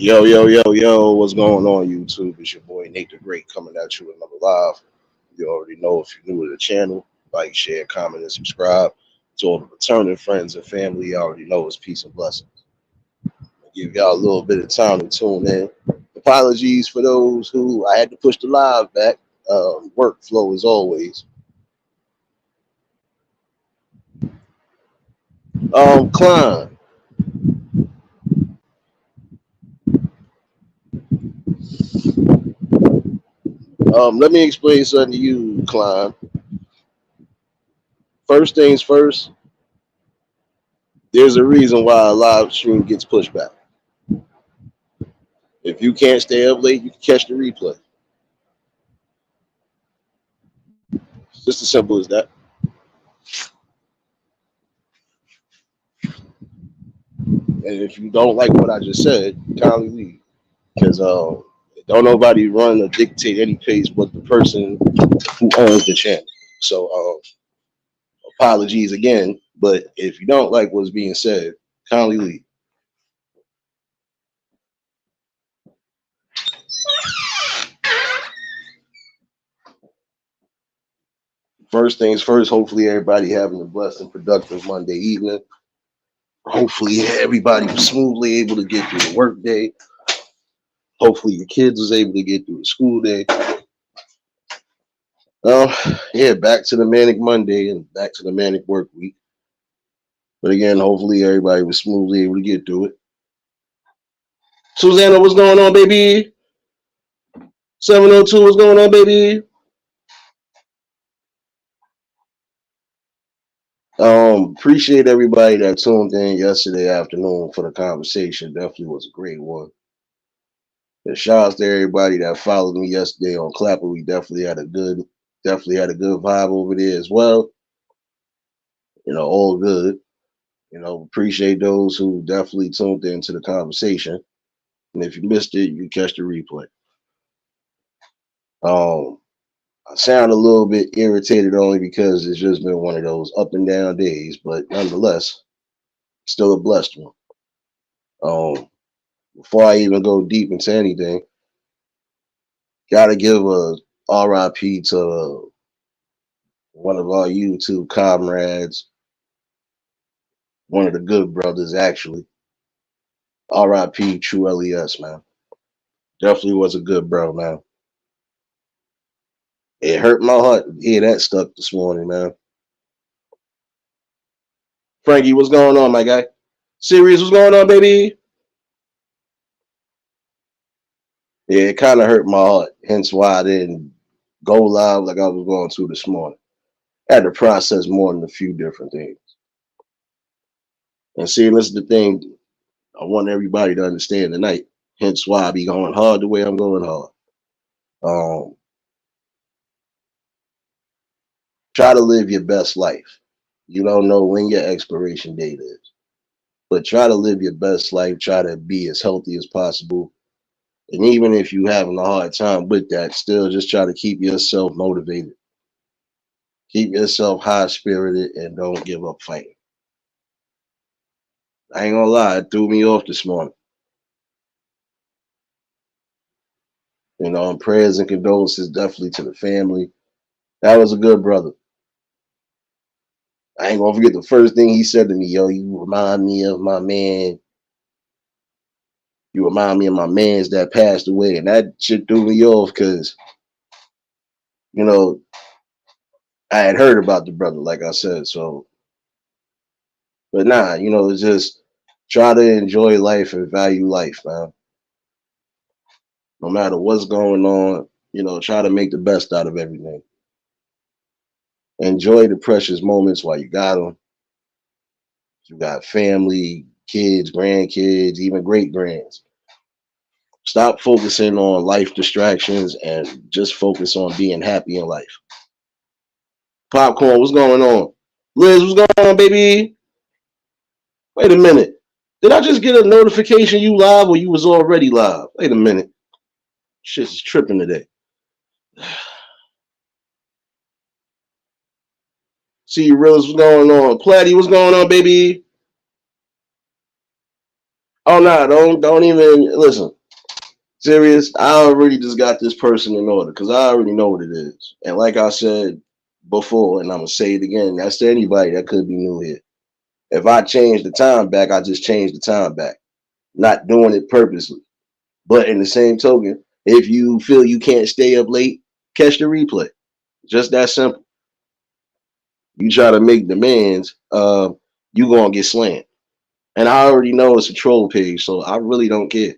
Yo, yo, yo, yo, what's going on, YouTube? It's your boy Nate the Great coming at you with another live. You already know if you're new to the channel, like, share, comment, and subscribe. To all the returning friends and family, you already know it's peace and blessings. I'll give y'all a little bit of time to tune in. Apologies for those who I had to push the live back. Workflow as always. Klein, let me explain something to you, Klein. First things first, there's a reason why a live stream gets pushed back. If you can't stay up late, you can catch the replay. It's just as simple as that. And if you don't like what I just said, kindly leave. Because don't nobody run or dictate any pace but the person who owns the channel. So apologies again. But if you don't like what's being said, kindly leave. First things first, hopefully everybody having a blessed and productive Monday evening. Hopefully everybody was smoothly able to get through the work day. Hopefully your kids was able to get through the school day. Yeah, back to the manic Monday and back to the manic work week. But again, hopefully everybody was smoothly able to get through it. Susanna, what's going on, baby? 702, what's going on, baby? Appreciate everybody that tuned in yesterday afternoon for the conversation. Definitely was a great one. And shout out to everybody that followed me yesterday on Clapper. We definitely had a good vibe over there as well. All good. Appreciate those who definitely tuned into the conversation. And if you missed it, you catch the replay. I sound a little bit irritated only because it's just been one of those up and down days, but nonetheless, still a blessed one. Before I even go deep into anything, gotta give a RIP to one of our YouTube comrades, one of the good brothers actually. RIP True LES, man. Definitely was a good bro, man. It hurt my heart to hear that stuck this morning, man. Frankie, what's going on, my guy? Sirius, what's going on, baby? Yeah, it kind of hurt my heart. Hence why I didn't go live like I was going to this morning. I had to process more than a few different things. And see, this is the thing I want everybody to understand tonight. Hence why I be going hard the way I'm going hard. Um, Try to live your best life. You don't know when your expiration date is, but try to live your best life. Try to be as healthy as possible. And even if you're having a hard time with that, still just try to keep yourself motivated. Keep yourself high spirited and don't give up fighting. I ain't gonna lie, it threw me off this morning. And prayers and condolences definitely to the family. That was a good brother. I ain't gonna forget the first thing he said to me, yo, you remind me of my man. You remind me of my mans that passed away. And that shit threw me off because, you know, I had heard about the brother, like I said. So, but nah, it's just try to enjoy life and value life, man. No matter what's going on, try to make the best out of everything. Enjoy the precious moments while you got them. You got family, kids, grandkids, even great grands. Stop focusing on life distractions and just focus on being happy in life. Popcorn, what's going on? Liz, what's going on, baby? Wait a minute. Did I just get a notification you live or you was already live? Wait a minute. Shit's tripping today. See you, Reels, what's going on? Platty, what's going on, baby? Oh no, don't even listen. Serious, I already just got this person in order because I already know what it is. And like I said before, and I'm gonna say it again, that's to anybody that could be new here. If I change the time back, I just change the time back, not doing it purposely. But in the same token, if you feel you can't stay up late, catch the replay. Just that simple. You try to make demands, you gonna get slammed. And I already know it's a troll page, so I really don't care.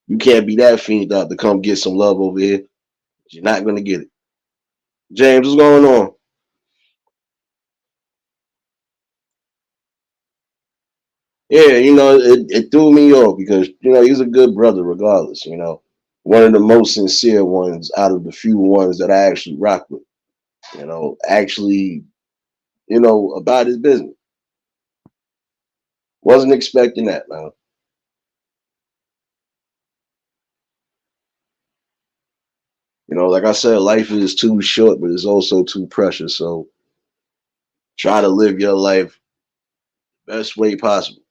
You can't be that fiend out to come get some love over here. You're not gonna get it. James, what's going on? Yeah, it threw me off because he's a good brother regardless. One of the most sincere ones out of the few ones that I actually rock with. Actually, about his business. Wasn't expecting that, man. Like I said, life is too short, but it's also too precious. So try to live your life best way possible.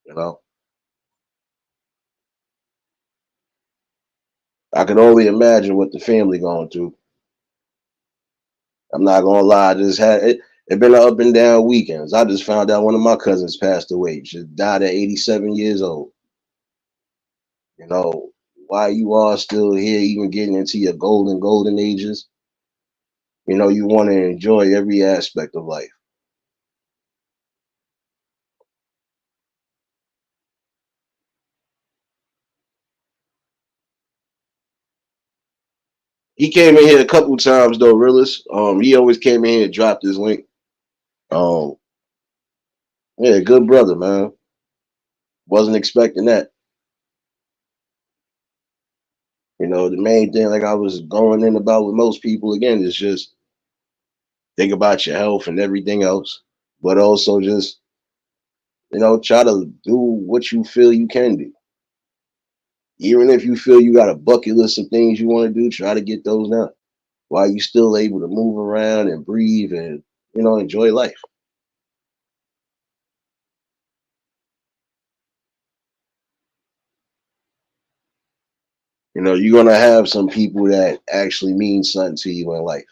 You know, I can only imagine what the family going through. I'm not gonna lie, I just had it. It been an up and down weekends. I just found out one of my cousins passed away. She died at 87 years old. You know, why you are still here, even getting into your golden ages. You want to enjoy every aspect of life. He came in here a couple times though, realist. He always came in here and dropped his link. Um, yeah, good brother, man. Wasn't expecting that. The main thing, like I was going in about with most people, again, is just think about your health and everything else, but also just try to do what you feel you can do. Even if you feel you got a bucket list of things you want to do, try to get those done while you still able to move around and breathe and enjoy life. You're gonna have some people that actually mean something to you in life.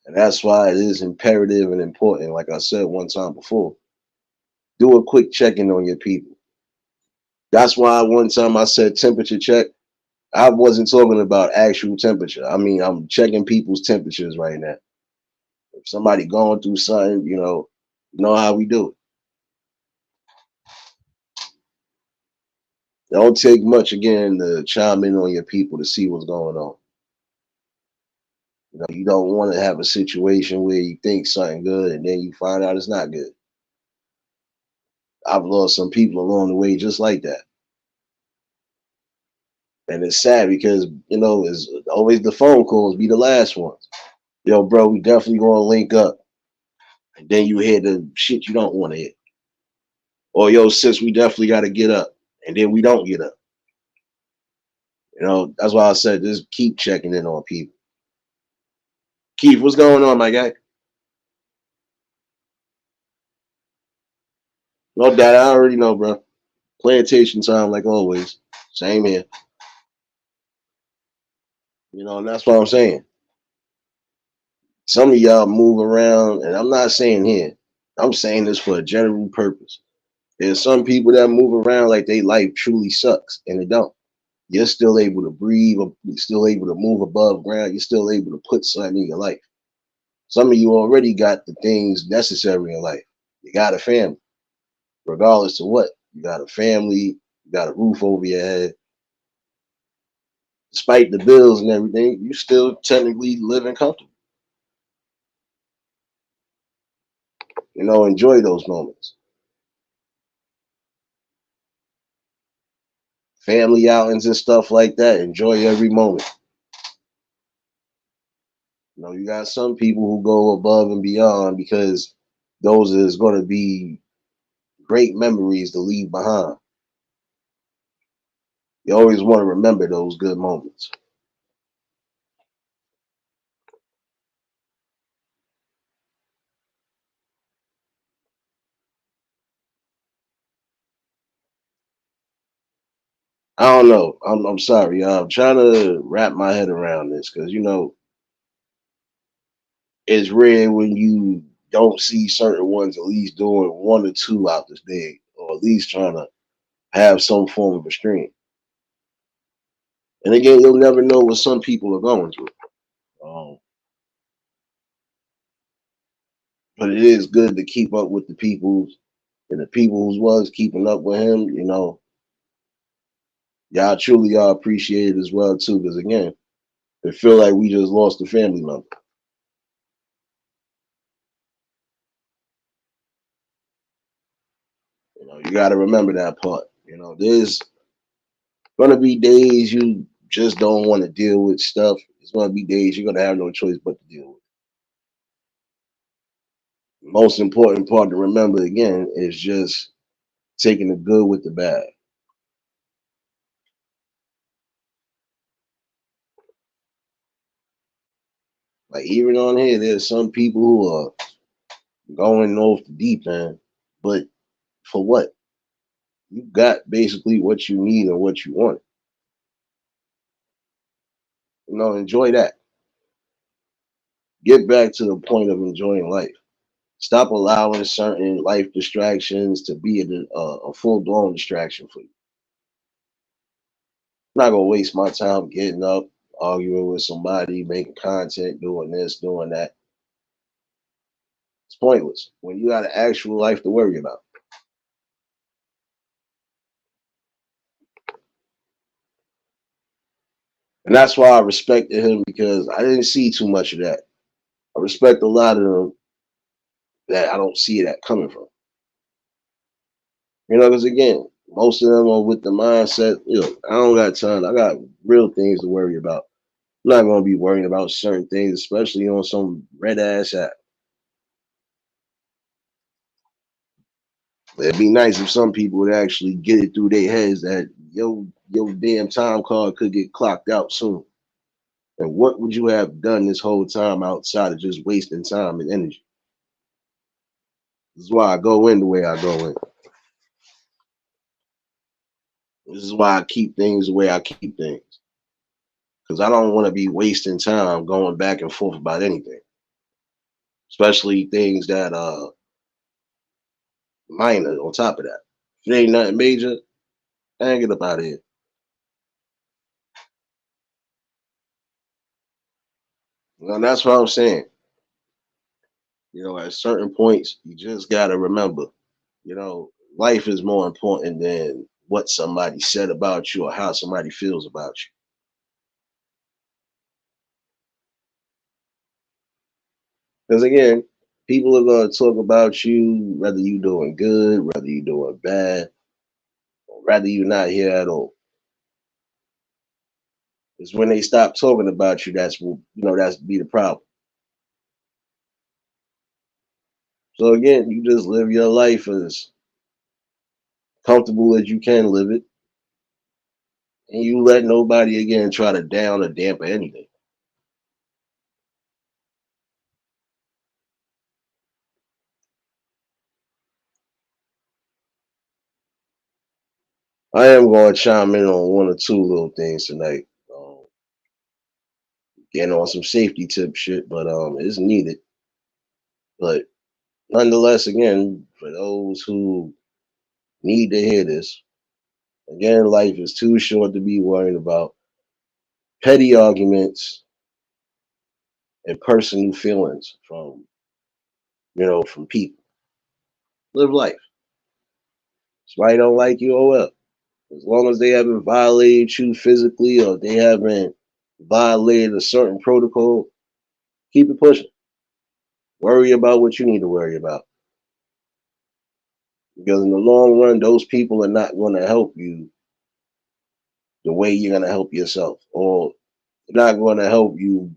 And that's why it is imperative and important, like I said one time before, do a quick check-in on your people. That's why one time I said temperature check. I wasn't talking about actual temperature. I mean, I'm checking people's temperatures right now. If somebody going through something, you know how we do it. Don't take much again to chime in on your people to see what's going on. You don't want to have a situation where you think something good and then you find out it's not good. I've lost some people along the way just like that. And it's sad because, it's always the phone calls be the last ones. Yo, bro, we definitely gonna link up. And then you hear the shit you don't want to hear. Or yo, sis, we definitely gotta get up. And then we don't get up. That's why I said just keep checking in on people. Keith, what's going on, my guy? No doubt, I already know, bro. Plantation time like always. Same here. And that's what I'm saying. Some of y'all move around, and I'm not saying here. I'm saying this for a general purpose. There's some people that move around like they life truly sucks, and it don't. You're still able to breathe, or you're still able to move above ground. You're still able to put something in your life. Some of you already got the things necessary in life. You got a family, regardless of what. You got a family, you got a roof over your head. Despite the bills and everything, you still technically living comfortable. Enjoy those moments. Family outings and stuff like that. Enjoy every moment. You got some people who go above and beyond because those is going to be great memories to leave behind. You always want to remember those good moments. I don't know. I'm sorry, y'all. I'm trying to wrap my head around this because it's rare when you don't see certain ones at least doing one or two out this day, or at least trying to have some form of restraint. And again, you'll never know what some people are going through. Um, but it is good to keep up with the peoples and the people who was keeping up with him. Y'all truly are appreciated as well too. Because again, it feel like we just lost a family member. You got to remember that part. There's gonna be days you just don't want to deal with stuff. It's gonna be days you're gonna have no choice but to deal with. Most important part to remember again is just taking the good with the bad. Like even on here, there's some people who are going off the deep end, but for what? You got basically what you need and what you want. Enjoy that. Get back to the point of enjoying life. Stop allowing certain life distractions to be a full blown distraction for you. I'm not gonna waste my time getting up, arguing with somebody, making content, doing this, doing that. It's pointless when you got an actual life to worry about. And that's why I respected him because I didn't see too much of that. I respect a lot of them that I don't see that coming from. Because again, most of them are with the mindset, I don't got time. I got real things to worry about. I'm not gonna be worrying about certain things, especially on some red ass app. It'd be nice if some people would actually get it through their heads that your damn time card could get clocked out soon. And what would you have done this whole time outside of just wasting time and energy? This is why I go in the way I go in. This is why I keep things the way I keep things. Because I don't want to be wasting time going back and forth about anything. Especially things that minor on top of that. If it ain't nothing major, I get up out of here. And that's what I'm saying. At certain points, you just gotta remember, life is more important than what somebody said about you or how somebody feels about you. Because again, people are gonna talk about you whether you doing good, whether you doing bad, or whether you not here at all. It's when they stop talking about you that's be the problem. So again, you just live your life as comfortable as you can live it, and you let nobody again try to down or dampen anything. I am going to chime in on one or two little things tonight. Getting on some safety tip shit, but it's needed. But nonetheless, again, for those who need to hear this, again, life is too short to be worrying about petty arguments and personal feelings from people. Live life. Somebody don't like you, oh well. As long as they haven't violated you physically or they haven't violated a certain protocol, keep it pushing. Worry about what you need to worry about. Because in the long run, those people are not going to help you the way you're going to help yourself, or they're not going to help you,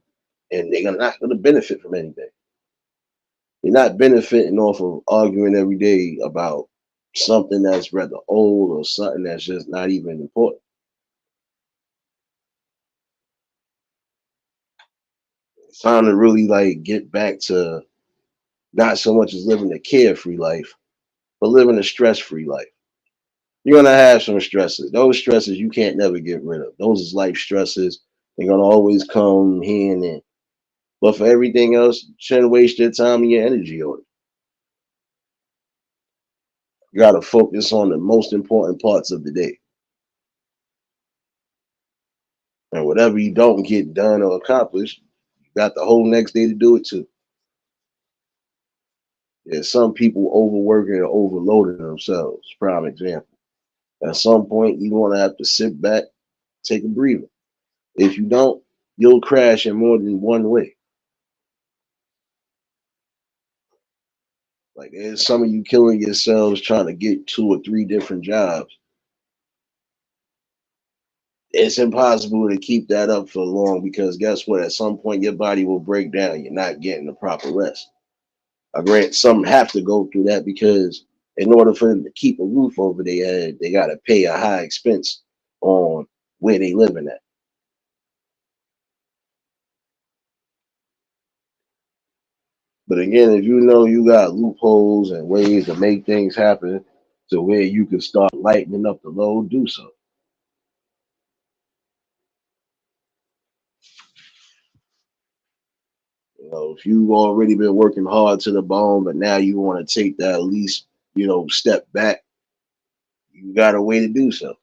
and they're not going to benefit from anything. You're not benefiting off of arguing every day about something that's rather old or something that's just not even important. It's time to really like get back to not so much as living a carefree life, but living a stress-free life. You're gonna have some stresses. Those stresses you can't never get rid of. Those is life stresses. They're gonna always come here and there. But for everything else, you shouldn't waste your time and your energy on it. You gotta focus on the most important parts of the day. And whatever you don't get done or accomplished, you got the whole next day to do it too. There's some people overworking and overloading themselves. Prime example. At some point, you want to have to sit back, take a breather. If you don't, you'll crash in more than one way. Like there's some of you killing yourselves trying to get 2 or 3 different jobs. It's impossible to keep that up for long because guess what? At some point, your body will break down. You're not getting the proper rest. I grant some have to go through that because in order for them to keep a roof over their head, they got to pay a high expense on where they living at. But again, if you know you got loopholes and ways to make things happen to where you can start lightening up the load, do so. If you've already been working hard to the bone, but now you want to take that least, step back, you got a way to do so.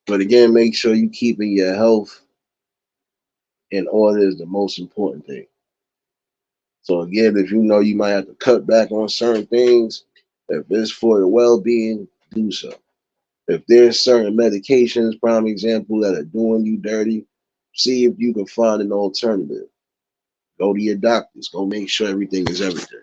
But again, make sure you keeping your health in order is the most important thing. So again, if you know you might have to cut back on certain things, if it's for your well-being, do so. If there's certain medications, prime example, that are doing you dirty, see if you can find an alternative. Go to your doctors. Go make sure everything is everything.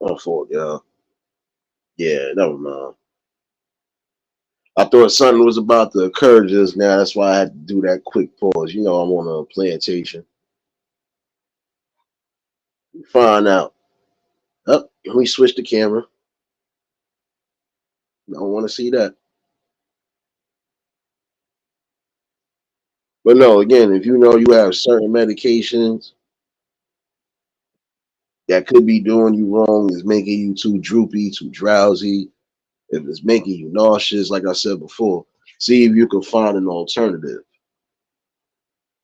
Oh, fault, y'all. Yeah, never mind. I thought something was about to occur just now. That's why I had to do that quick pause. I'm on a plantation. Find out. Up, we switch the camera. I don't want to see that. But no, again, if you know you have certain medications that could be doing you wrong, is making you too droopy, too drowsy, if it's making you nauseous, like I said before, see if you can find an alternative.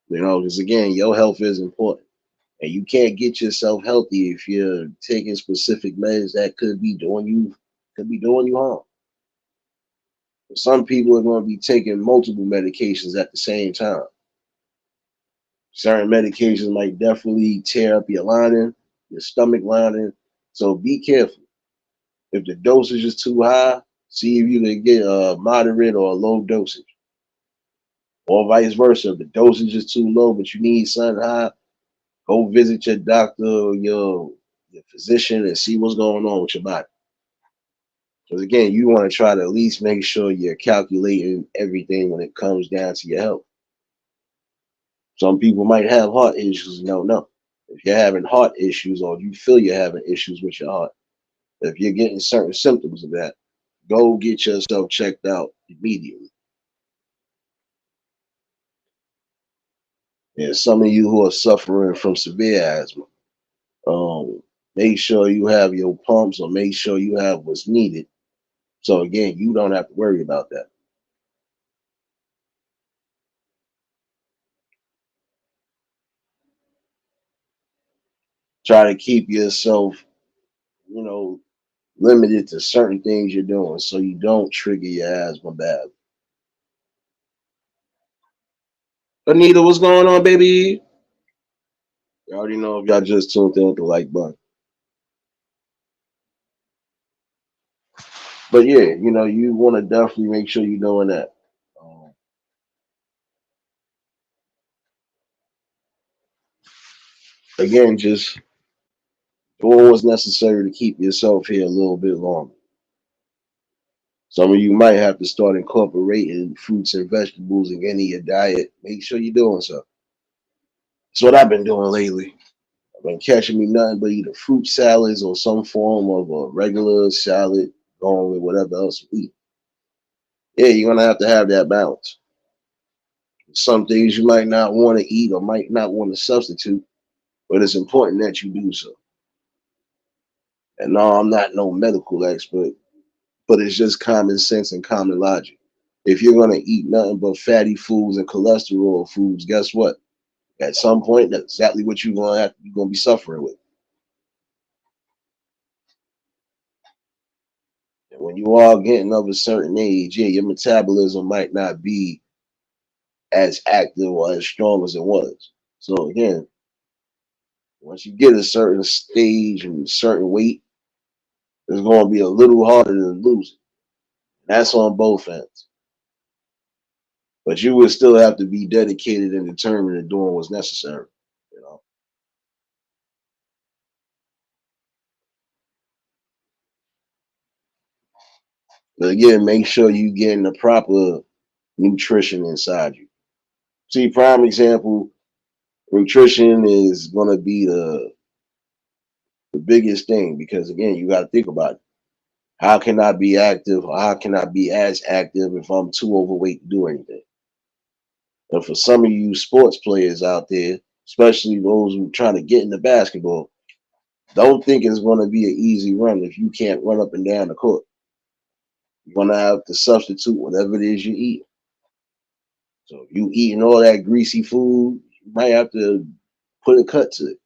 Because again, your health is important. And you can't get yourself healthy if you're taking specific meds that could be doing you harm. Some people are going to be taking multiple medications at the same time. Certain medications might definitely tear up your lining, your stomach lining. So be careful. If the dosage is too high, see if you can get a moderate or a low dosage. Or vice versa. If the dosage is too low, but you need something high, go visit your doctor or your physician and see what's going on with your body. Because again, you want to try to at least make sure you're calculating everything when it comes down to your health. Some people might have heart issues. No. If you're having heart issues or you feel you're having issues with your heart, if you're getting certain symptoms of that, go get yourself checked out immediately. And some of you who are suffering from severe asthma, make sure you have your pumps or make sure you have what's needed. So again, you don't have to worry about that. Try to keep yourself, you know, limited to certain things you're doing so you don't trigger your asthma bad. Anita, what's going on, baby? You already know if y'all just tuned in with the like button. But yeah, you want to definitely make sure you're doing that. Um, Again, just doing what's necessary to keep yourself here a little bit longer. Some of you might have to start incorporating fruits and vegetables again in your diet. Make sure you're doing so. That's what I've been doing lately. I've been catching me nothing but either fruit salads or some form of a regular salad going with whatever else we eat. Yeah, you're gonna have that balance. Some things you might not want to eat or might not want to substitute, but it's important that you do so. And no, I'm not no medical expert, but it's just common sense and common logic. If you're gonna eat nothing but fatty foods and cholesterol foods, guess what? At some point, that's exactly what you're gonna be suffering with. And when you are getting of a certain age, yeah, your metabolism might not be as active or as strong as it was. So again, once you get a certain stage and a certain weight, it's going to be a little harder to lose it. That's on both ends. But you would still have to be dedicated and determined in doing what's necessary. You know. But again, make sure you getting the proper nutrition inside you. See, prime example, nutrition is going to be the biggest thing because again, you got to think about it. How can I be active or how can I be as active if I'm too overweight to do anything? And for some of you sports players out there, especially those who are trying to get into basketball, don't think it's going to be an easy run if you can't run up and down the court. You're going to have to substitute whatever it is you eat. So if you eating all that greasy food, you might have to put a cut to it.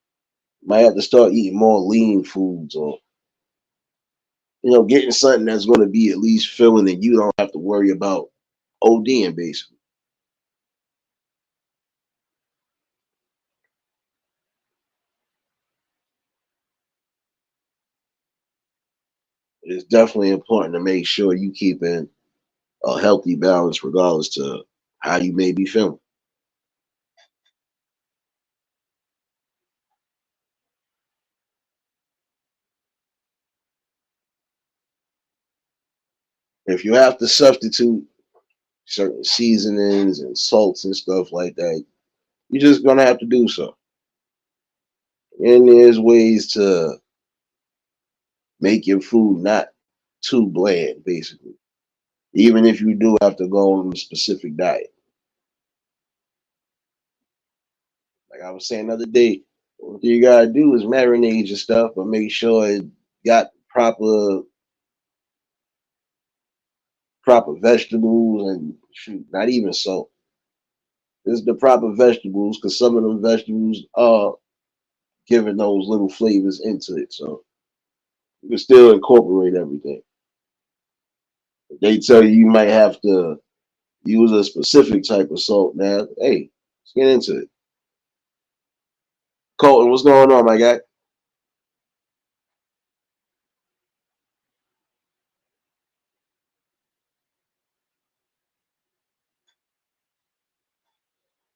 You might have to start eating more lean foods or, getting something that's going to be at least filling and you don't have to worry about ODing basically. It's definitely important to make sure you keeping a healthy balance regardless to how you may be feeling. If you have to substitute certain seasonings and salts and stuff like that, you're just gonna have to do so. And there's ways to make your food not too bland, basically. Even if you do have to go on a specific diet. Like I was saying the other day, what you gotta do is marinate your stuff, but make sure it got proper vegetables and shoot, not even salt. It's the proper vegetables because some of them vegetables are giving those little flavors into it. So you can still incorporate everything. If they tell you might have to use a specific type of salt now, hey, let's get into it. Colton, what's going on, my guy?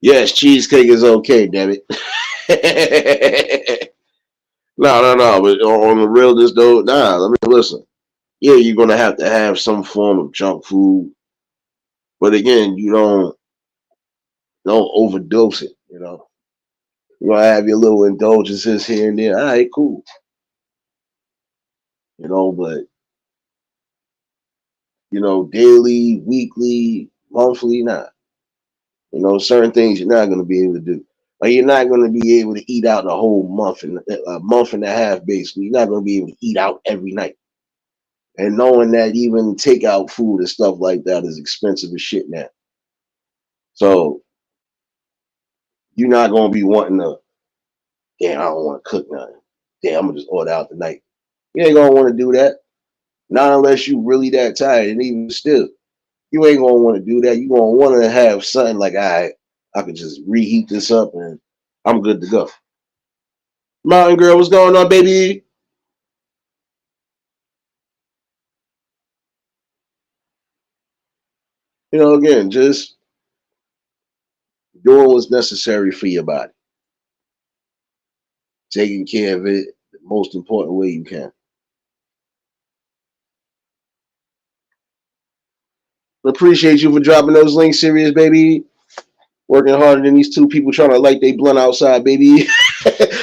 Yes, cheesecake is okay, damn it. No. But on the real, this though, nah. Let me listen. Yeah, you're gonna have to have some form of junk food, but again, you don't overdose it. You're gonna have your little indulgences here and there. All right, cool. But daily, weekly, monthly, not. Certain things you're not gonna be able to do. Like you're not gonna be able to eat out the whole month and a month and a half, basically. You're not gonna be able to eat out every night. And knowing that even takeout food and stuff like that is expensive as shit now. So you're not gonna be wanting to, damn, I don't want to cook nothing. Damn, I'm gonna just order out tonight. You ain't gonna want to do that. Not unless you really that tired. And even still, you ain't gonna want to do that. You gonna want to have something like, all right, I can just reheat this up and I'm good to go. Mountain girl, what's going on, baby? Again, just doing what's necessary for your body, taking care of it the most important way you can. Appreciate you for dropping those links, serious baby. Working harder than these two people trying to light they blunt outside, baby.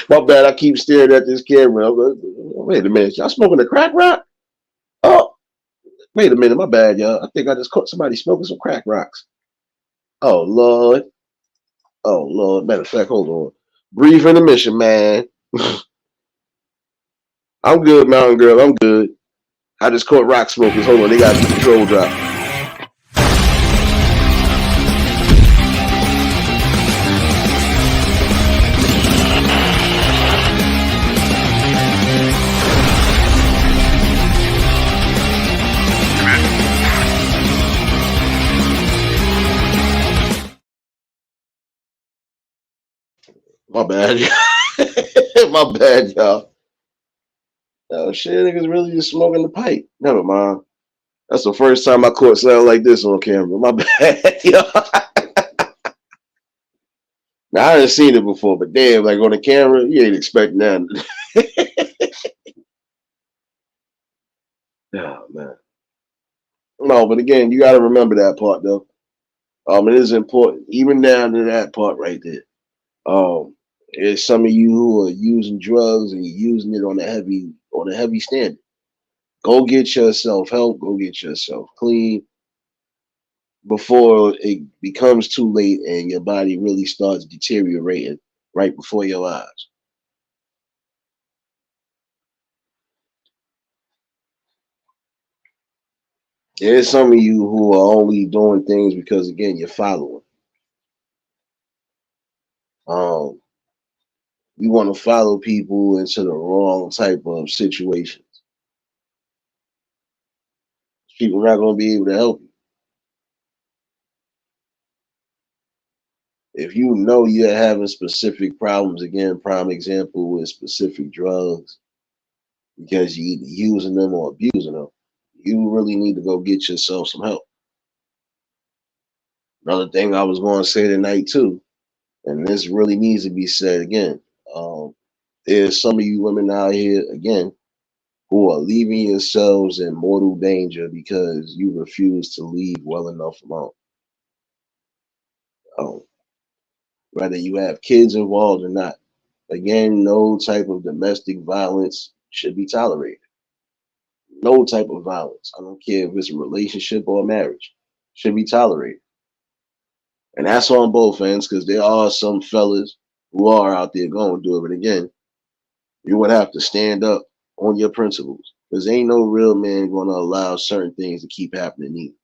My bad. I keep staring at this camera. I'm like, wait a minute. Y'all smoking a crack rock? Oh, wait a minute. My bad, y'all. I think I just caught somebody smoking some crack rocks. Oh, Lord. Oh, Lord. Matter of fact, hold on. Brief intermission, man. I'm good, Mountain Girl. I'm good. I just caught rock smokers. Hold on. They got the control drop. My bad. My bad, y'all. Oh, shit. Niggas really just smoking the pipe. Never mind. That's the first time I caught sound like this on camera. My bad, y'all. Now, I hadn't seen it before, but damn, like on the camera, you ain't expecting that. Oh, man. No, but again, you got to remember that part, though. It is important, even down to that part right there. There's some of you who are using drugs and you're using it on a heavy standard. Go get yourself help. Go get yourself clean before it becomes too late and your body really starts deteriorating right before your eyes. There's some of you who are only doing things because again you're following. Um, you want to follow people into the wrong type of situations. People are not going to be able to help you. If you know you're having specific problems, again, prime example with specific drugs, because you're either using them or abusing them, you really need to go get yourself some help. Another thing I was going to say tonight too, and this really needs to be said again. Um, there's some of you women out here again who are leaving yourselves in mortal danger because you refuse to leave well enough alone. Um, Whether you have kids involved or not. Again, no type of domestic violence should be tolerated. No type of violence. I don't care if it's a relationship or a marriage. Should be tolerated. And that's on both ends because there are some fellas who are out there going through it. But again, you would have to stand up on your principles. Because ain't no real man going to allow certain things to keep happening either.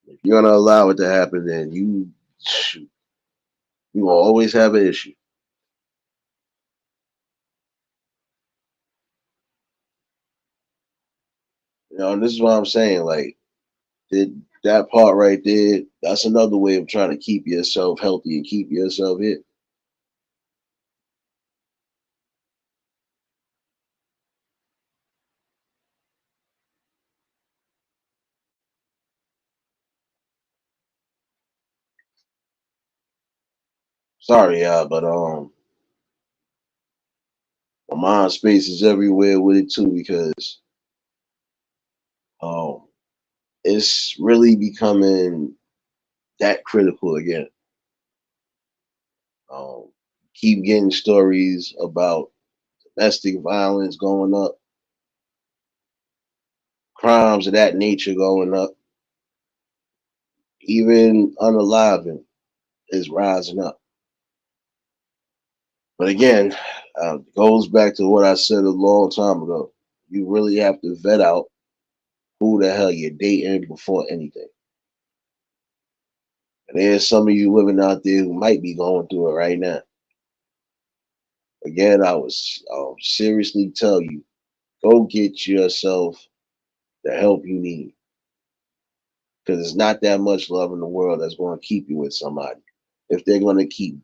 If you're going to allow it to happen, then you will always have an issue. And this is what I'm saying. Like, that part right there, that's another way of trying to keep yourself healthy and keep yourself hit. Sorry, y'all, but my mind space is everywhere with it too because um it's really becoming that critical again. Um, keep getting stories about domestic violence going up, crimes of that nature going up, even unaliving is rising up. But again, goes back to what I said a long time ago. You really have to vet out who the hell you're dating before anything. And there's some of you women out there who might be going through it right now. Again, I'll seriously tell you, go get yourself the help you need. Because it's not that much love in the world that's going to keep you with somebody. If they're going to keep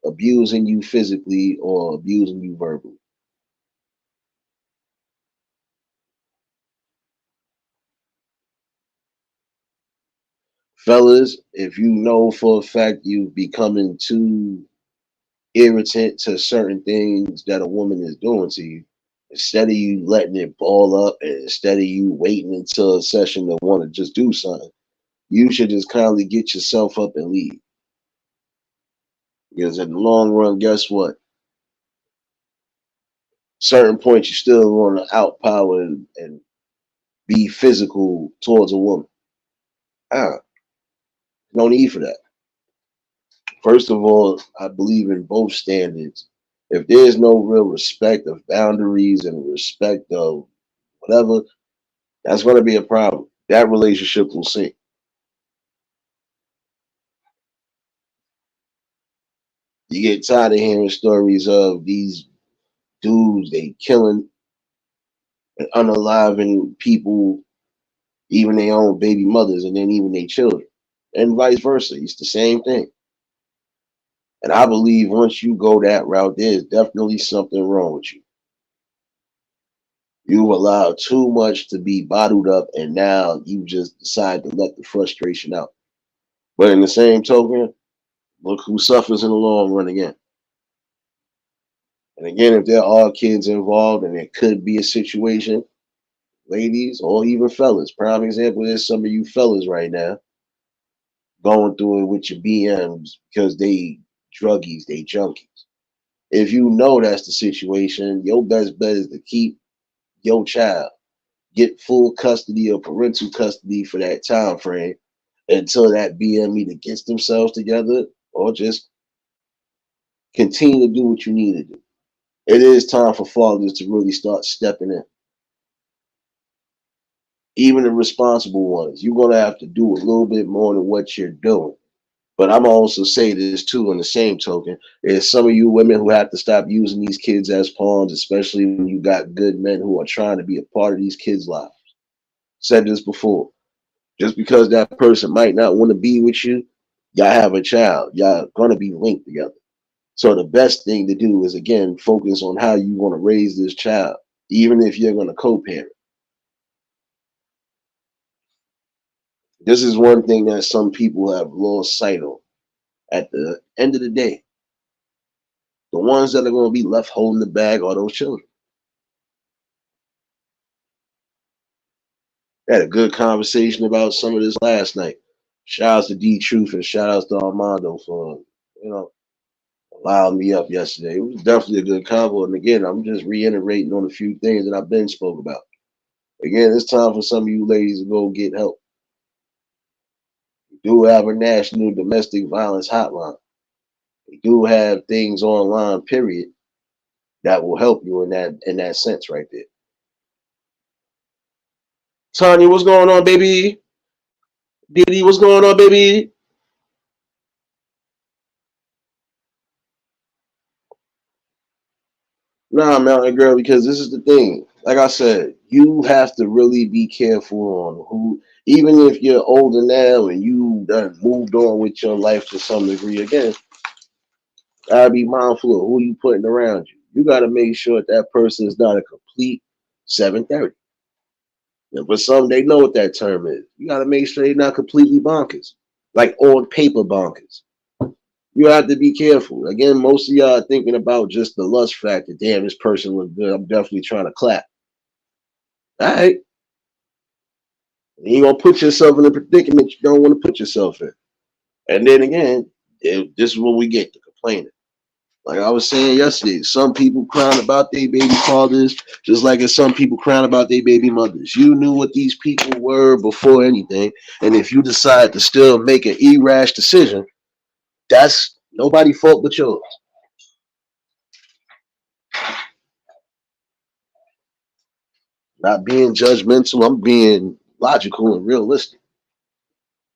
abusing you physically or abusing you verbally. Fellas, if you know for a fact you're becoming too irritant to certain things that a woman is doing to you, instead of you letting it ball up and instead of you waiting until a session to want to just do something, you should just kindly get yourself up and leave. Because in the long run, guess what? Certain points you still want to outpower and be physical towards a woman. Ah, no need for that. First of all, I believe in both standards. If there's no real respect of boundaries and respect of whatever, that's going to be a problem. That relationship will sink. You get tired of hearing stories of these dudes, they killing and unaliving people, even their own baby mothers, and then even their children, and vice versa. It's the same thing. And I believe once you go that route, there's definitely something wrong with you. You allow too much to be bottled up, and now you just decide to let the frustration out. But in the same token, look who suffers in the long run again. And again, if there are kids involved and it could be a situation, ladies or even fellas, prime example is some of you fellas right now going through it with your BMs because they druggies, they junkies. If you know that's the situation, your best bet is to keep your child, get full custody or parental custody for that time frame until that BM either gets themselves together or just continue to do what you need to do. It is time for fathers to really start stepping in. Even the responsible ones, you're gonna have to do a little bit more than what you're doing. But I'm gonna also say this too, on the same token, is some of you women who have to stop using these kids as pawns, especially when you got good men who are trying to be a part of these kids' lives. Said this before. Just because that person might not want to be with you, y'all have a child. Y'all gonna be linked together. So the best thing to do is again focus on how you want to raise this child, even if you're gonna co-parent. This is one thing that some people have lost sight of. At the end of the day, the ones that are going to be left holding the bag are those children. I had a good conversation about some of this last night. Shout outs to D Truth and shout outs to Armando for, you know, allowing me up yesterday. It was definitely a good convo. And again, I'm just reiterating on a few things that I've been spoke about. Again, it's time for some of you ladies to go get help. We do have a national domestic violence hotline. We do have things online, period, that will help you in that sense right there. Tanya, what's going on, baby? Diddy, what's going on, baby? Nah, Mountain Girl, because this is the thing. Like I said, you have to really be careful on who, even if you're older now and you done moved on with your life to some degree, again, gotta be mindful of who you putting around you. You gotta make sure that person is not a complete 730. But some, they know what that term is. You gotta make sure they're not completely bonkers, like on paper bonkers. You have to be careful. Again, most of y'all are thinking about just the lust factor. Damn, this person look good. I'm definitely trying to clap. All right. You gonna put yourself in a predicament you don't want to put yourself in. And then again, this is what we get to complaining. Like I was saying yesterday, some people crying about their baby fathers, just like as some people crying about their baby mothers. You knew what these people were before anything, and if you decide to still make an irrash decision, that's nobody fault but yours. Not being judgmental, I'm being logical and realistic.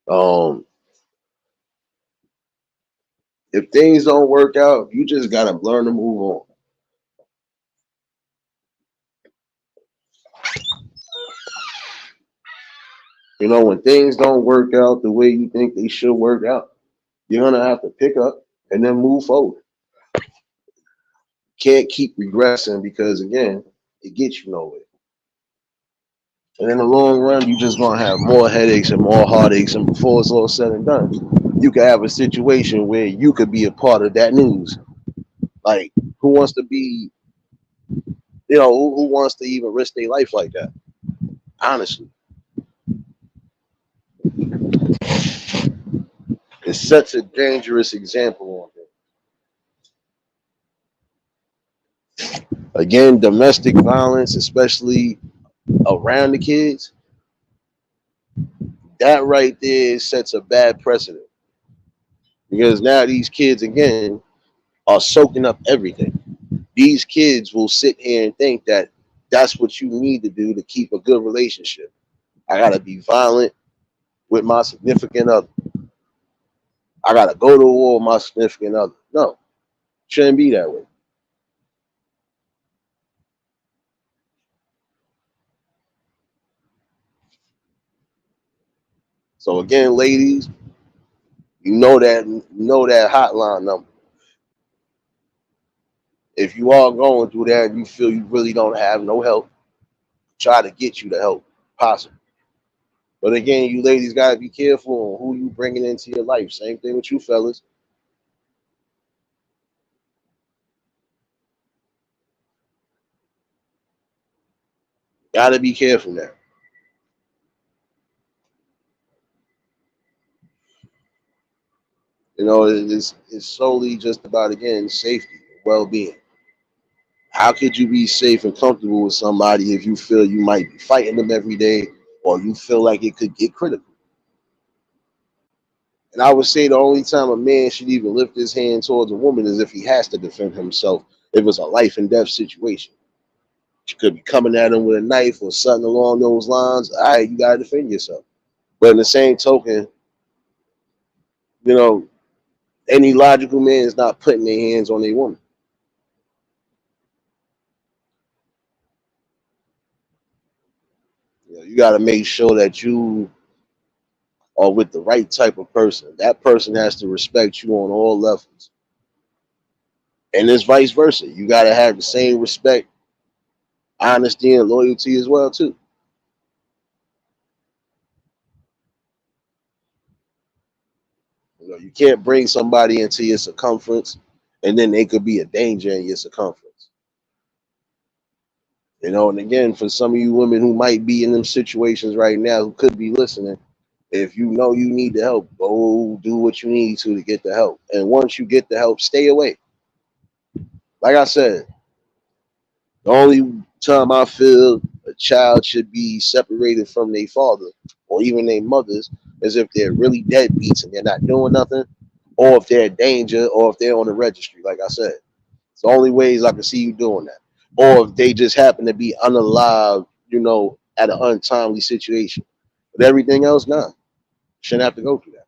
Um, if things don't work out, you just gotta learn to move on. You know, when things don't work out the way you think they should work out, you're gonna have to pick up and then move forward. Can't keep regressing because again, it gets you nowhere. And in the long run, you're just gonna have more headaches and more heartaches. And before it's all said and done, you could have a situation where you could be a part of that news. Like, who wants to be, who wants to even risk their life like that? Honestly. It sets a dangerous example on them. Again, domestic violence, especially around the kids, that right there sets a bad precedent. Because now these kids, again, are soaking up everything. These kids will sit here and think that that's what you need to do to keep a good relationship. I got to be violent with my significant other. I got to go to war with my significant other. No, shouldn't be that way. So again, ladies, you know that hotline number. If you are going through that and you feel you really don't have no help, try to get you the help possible. But again, you ladies gotta be careful on who you bringing into your life. Same thing with you fellas. Gotta be careful now. It's solely just about again safety, well-being. How could you be safe and comfortable with somebody if you feel you might be fighting them every day, or you feel like it could get critical? And I would say the only time a man should even lift his hand towards a woman is if he has to defend himself. If it's a life and death situation, she could be coming at him with a knife or something along those lines. All right, you gotta defend yourself. But in the same token, you know, any logical man is not putting their hands on a woman. You got to make sure that you are with the right type of person. That person has to respect you on all levels, and it's vice versa. You got to have the same respect, honesty, and loyalty as well too. You can't bring somebody into your circumference, and then they could be a danger in your circumference. And again, for some of you women who might be in them situations right now, who could be listening, if you know you need the help, go do what you need to get the help. And once you get the help, stay away. Like I said, the only time I feel a child should be separated from their father or even their mothers is if they're really deadbeats and they're not doing nothing, or if they're in danger, or if they're on the registry. Like I said, it's the only ways I can see you doing that. Or if they just happen to be unalive, at an untimely situation. But everything else, nah, shouldn't have to go through that.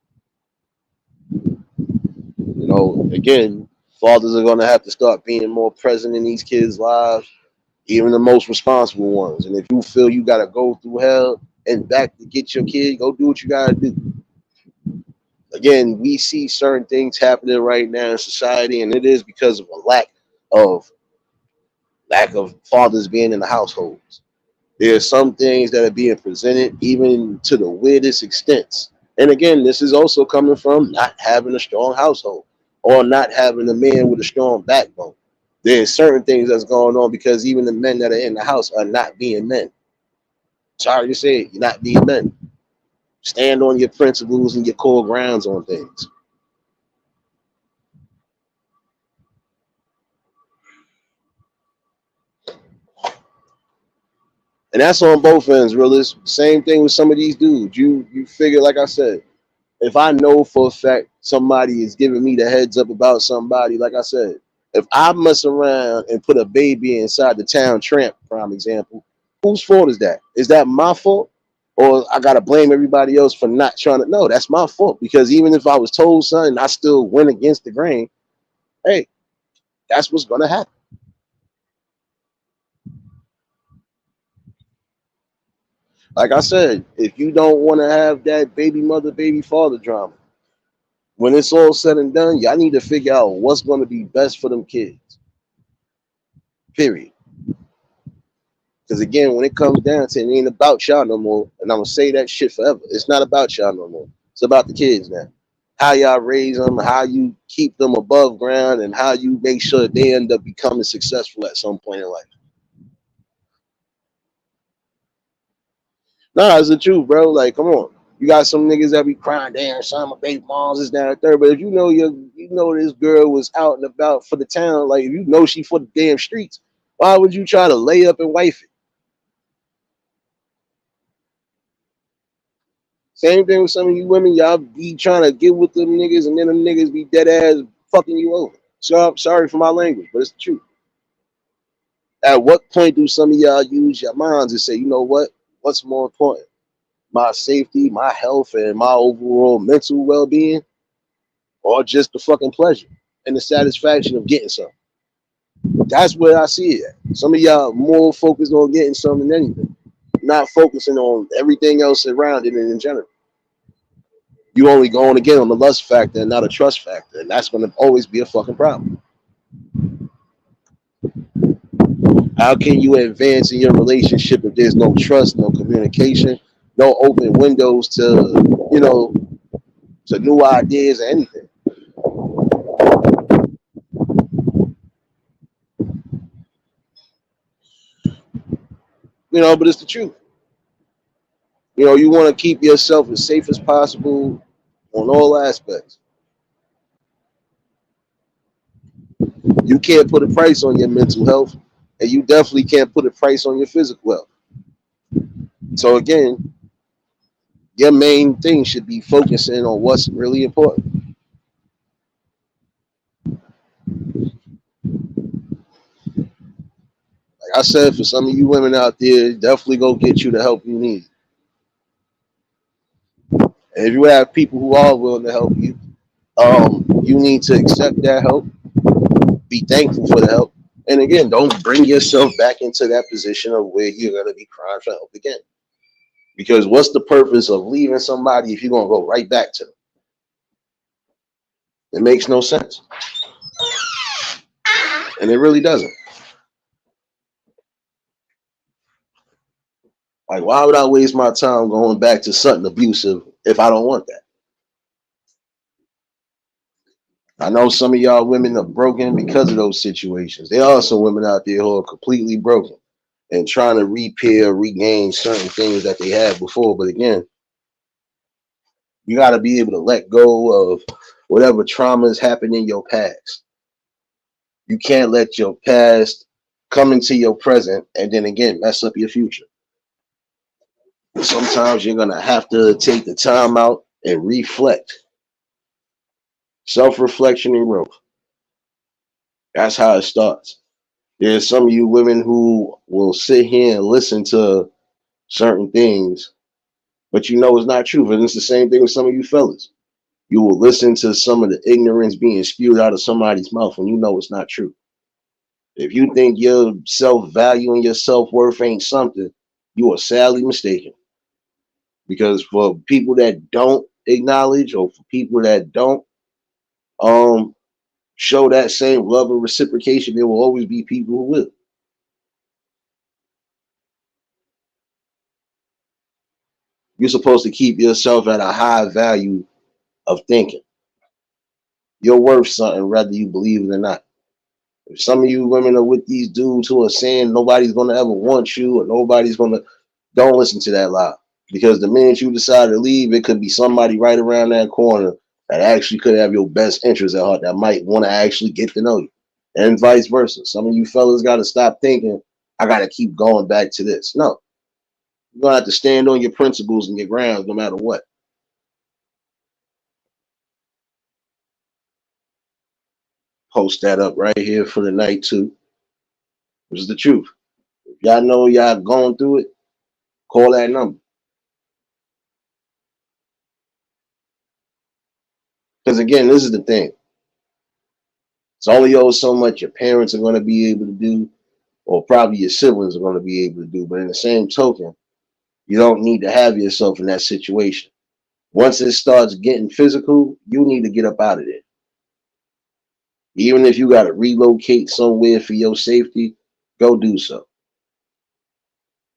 Again, fathers are going to have to start being more present in these kids' lives, even the most responsible ones. And if you feel you got to go through hell and back to get your kid, go do what you got to do. Again, we see certain things happening right now in society, and it is because of a of lack of fathers being in the households. There's some things that are being presented even to the weirdest extents. And again, this is also coming from not having a strong household or not having a man with a strong backbone. There's certain things that's going on because even the men that are in the house are not being men. Sorry to say it, you're not being men. Stand on your principles and your core grounds on things. And that's on both ends, realist. Same thing with some of these dudes. You figure, like I said, if I know for a fact somebody is giving me the heads up about somebody, like I said, if I mess around and put a baby inside the town tramp, prime example, whose fault is that? Is that my fault? Or I gotta blame everybody else for not trying to? No, that's my fault. Because even if I was told something, I still went against the grain. Hey, that's what's gonna happen. Like I said, if you don't want to have that baby mother, baby father drama, when it's all said and done, y'all need to figure out what's going to be best for them kids. Period. Because again, when it comes down to it, it ain't about y'all no more. And I'm gonna say that shit forever. It's not about y'all no more. It's about the kids now. How y'all raise them, how you keep them above ground, and how you make sure they end up becoming successful at some point in life. Nah, it's the truth, bro. Like, come on. You got some niggas that be crying, damn, son, my baby moms is down the third. But if you know this girl was out and about for the town, like if you know she for the damn streets, why would you try to lay up and wife it? Same thing with some of you women, y'all be trying to get with them niggas, and then them niggas be dead ass fucking you over. So I'm sorry for my language, but it's the truth. At what point do some of y'all use your minds and say, you know what? What's more important? My safety, my health, and my overall mental well being, or just the fucking pleasure and the satisfaction of getting something? That's where I see it at. Some of y'all more focused on getting something than anything, not focusing on everything else around it and in general. You only going again on the lust factor and not a trust factor, and that's going to always be a fucking problem. How can you advance in your relationship if there's no trust, no communication, no open windows to, to new ideas or anything? But it's the truth. You want to keep yourself as safe as possible on all aspects. You can't put a price on your mental health, and you definitely can't put a price on your physical health. So again, your main thing should be focusing on what's really important. Like I said, for some of you women out there, definitely go get you the help you need. And if you have people who are willing to help you, you need to accept that help, be thankful for the help, and again, don't bring yourself back into that position of where you're gonna be crying for help again. Because what's the purpose of leaving somebody if you're gonna go right back to them? It makes no sense, and it really doesn't. Like, why would I waste my time going back to something abusive if I don't want that? I know some of y'all women are broken because of those situations. There are some women out there who are completely broken and trying to repair, regain certain things that they had before. But again, you got to be able to let go of whatever traumas happened in your past. You can't let your past come into your present and then again mess up your future. Sometimes you're going to have to take the time out and reflect. Self reflection and growth. That's how it starts. There's some of you women who will sit here and listen to certain things, but you know it's not true. And it's the same thing with some of you fellas. You will listen to some of the ignorance being spewed out of somebody's mouth when you know it's not true. If you think your self value and your self worth ain't something, you are sadly mistaken. Because for people that don't acknowledge, or for people that don't um show that same love and reciprocation, there will always be people who will. You're supposed to keep yourself at a high value of thinking. You're worth something, whether you believe it or not. If some of you women are with these dudes who are saying nobody's going to ever want you or nobody's going to, don't listen to that lie. Because the minute you decide to leave, it could be somebody right around that corner that actually could have your best interest at heart, that might want to actually get to know you. And vice versa. Some of you fellas got to stop thinking, I got to keep going back to this. No, you're going to have to stand on your principles and your grounds no matter what. Post that up right here for the night too. Which is the truth. If y'all know y'all going through it, call that number. Because again, this is the thing. It's only so much your parents are going to be able to do, or probably your siblings are going to be able to do. But in the same token, you don't need to have yourself in that situation. Once it starts getting physical, you need to get up out of there. Even if you got to relocate somewhere for your safety, go do so.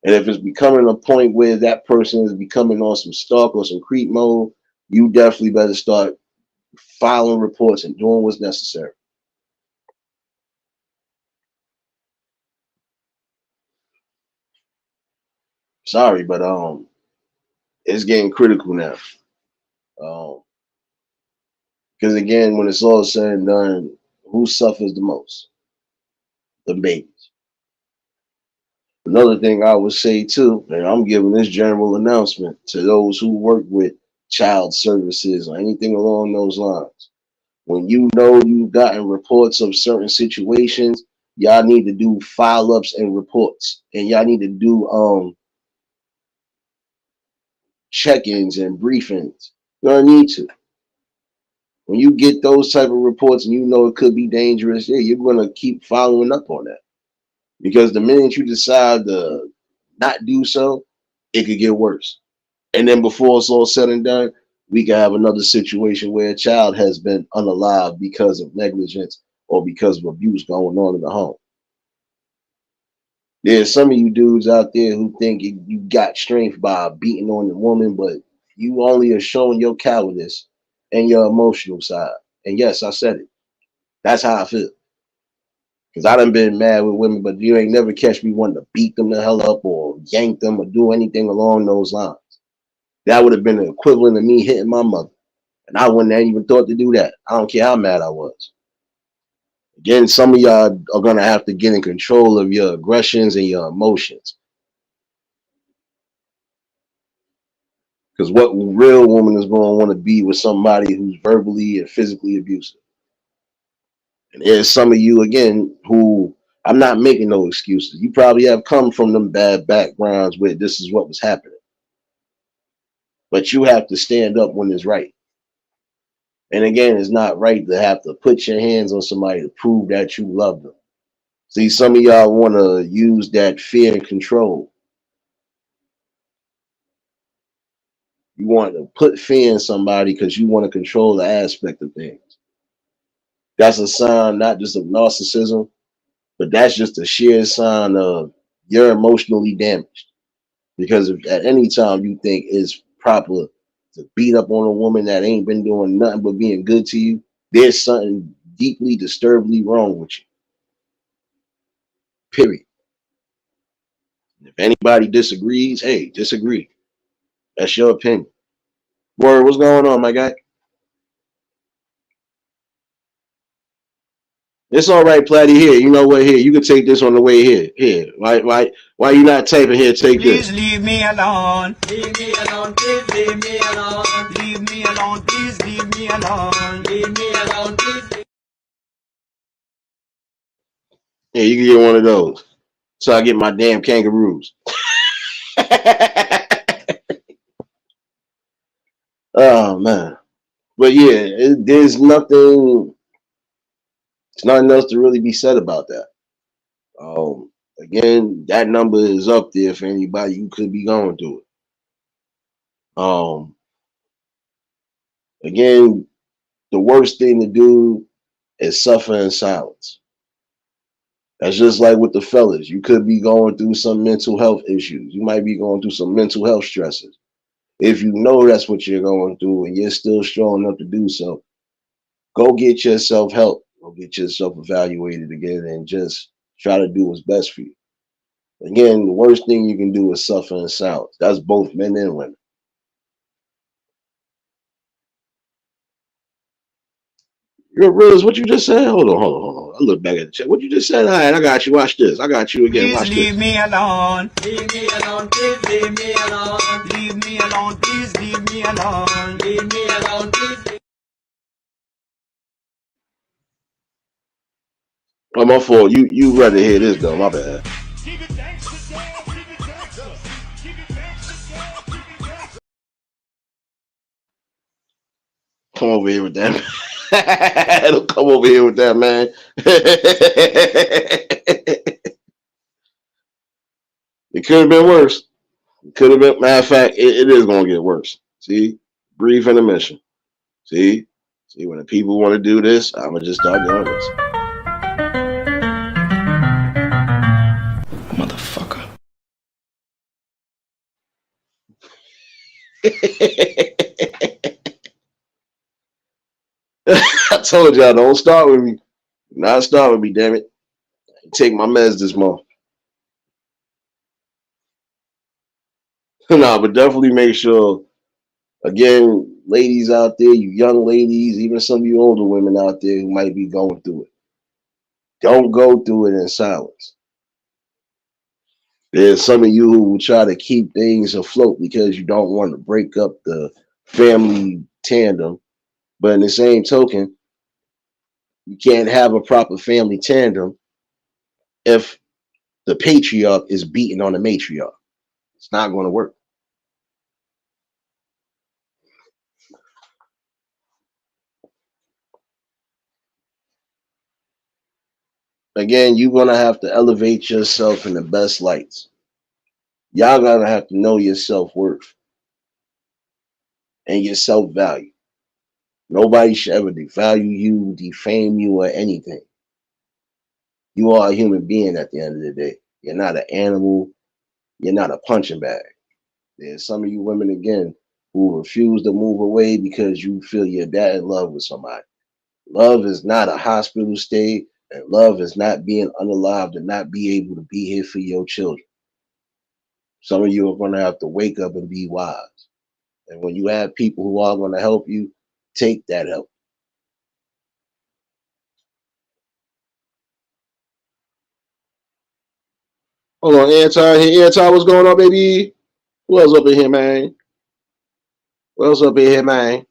And if it's becoming a point where that person is becoming on some stalk or some creep mode, you definitely better start filing reports and doing what's necessary. Sorry, but it's getting critical now. Because again, when it's all said and done, who suffers the most? The babies. Another thing I would say too, and I'm giving this general announcement to those who work with child services or anything along those lines. When you know you've gotten reports of certain situations, y'all need to do file-ups and reports. And y'all need to do check-ins and briefings. You're gonna need to. When you get those type of reports and you know it could be dangerous, yeah, you're gonna keep following up on that. Because the minute you decide to not do so, it could get worse. And then before it's all said and done, we can have another situation where a child has been unalived because of negligence or because of abuse going on in the home. There's some of you dudes out there who think you got strength by beating on the woman, but you only are showing your cowardice and your emotional side. And yes, I said it. That's how I feel. Because I done been mad with women, but you ain't never catch me wanting to beat them the hell up or yank them or do anything along those lines. That would have been the equivalent of me hitting my mother. And I wouldn't have even thought to do that. I don't care how mad I was. Again, some of y'all are going to have to get in control of your aggressions and your emotions. Because what real woman is going to want to be with somebody who's verbally and physically abusive? And there's some of you, again, who I'm not making no excuses. You probably have come from them bad backgrounds where this is what was happening. But you have to stand up when it's right. And again, it's not right to have to put your hands on somebody to prove that you love them. See, some of y'all want to use that fear and control. You want to put fear in somebody because you want to control the aspect of things. That's a sign not just of narcissism, but that's just a sheer sign of you're emotionally damaged. Because if at any time you think it's proper to beat up on a woman that ain't been doing nothing but being good to you, there's something deeply disturbingly wrong with you. Period. If anybody disagrees, hey, disagree. That's your opinion. Word, what's going on, my guy? It's all right, Platty. Here, you know what? Here, you can take this on the way here. Here, why you not typing here? Take Please this. leave me alone. Leave me alone. Please leave me alone. Leave me alone. Please leave me alone. Leave me alone. Please. Yeah, you can get one of those. So I get my damn kangaroos. Oh man, but yeah, there's nothing. There's nothing else to really be said about that. Again, that number is up there for anybody who could be going through it. Again, the worst thing to do is suffer in silence. That's just like with the fellas. You could be going through some mental health issues. You might be going through some mental health stresses. If you know that's what you're going through and you're still strong enough to do so, go get yourself help. Go get yourself evaluated again and just try to do what's best for you. Again, the worst thing you can do is suffer in silence. That's both men and women. You're real. What you just said? Hold on. I look back at the chat. What you just said? All right, I got you. Watch this. I got you again. Please Watch leave this. me alone. Leave me alone. Please leave me alone. Leave me alone. Please leave me alone. Leave me alone. Please. Oh, my fault. You rather hear this though. My bad. Come over here with that. Don't come over here with that, man. It could have been worse. It could have been. Matter of fact, it is going to get worse. See, brief intermission. See, when the people want to do this, I'm gonna just start doing this. Motherfucker. I told y'all, don't start with me. Not start with me, damn it. Take my meds this month. No, but definitely make sure. Again, ladies out there, you young ladies, even some of you older women out there who might be going through it, don't go through it in silence. There's some of you who will try to keep things afloat because you don't want to break up the family tandem. But in the same token, you can't have a proper family tandem if the patriarch is beating on the matriarch. It's not going to work. Again, you're going to have to elevate yourself in the best lights. Y'all going to have to know your self worth and your self value. Nobody should ever devalue you, defame you, or anything. You are a human being at the end of the day. You're not an animal. You're not a punching bag. There's some of you women, again, who refuse to move away because you feel you're that in love with somebody. Love is not a hospital stay, and love is not being unalived and not be able to be here for your children. Some of you are going to have to wake up and be wise. And when you have people who are going to help you, take that help. Hold on, Anti. Hey, Anti, what's going on, baby? Who else up in here, man? Who else up in here, man?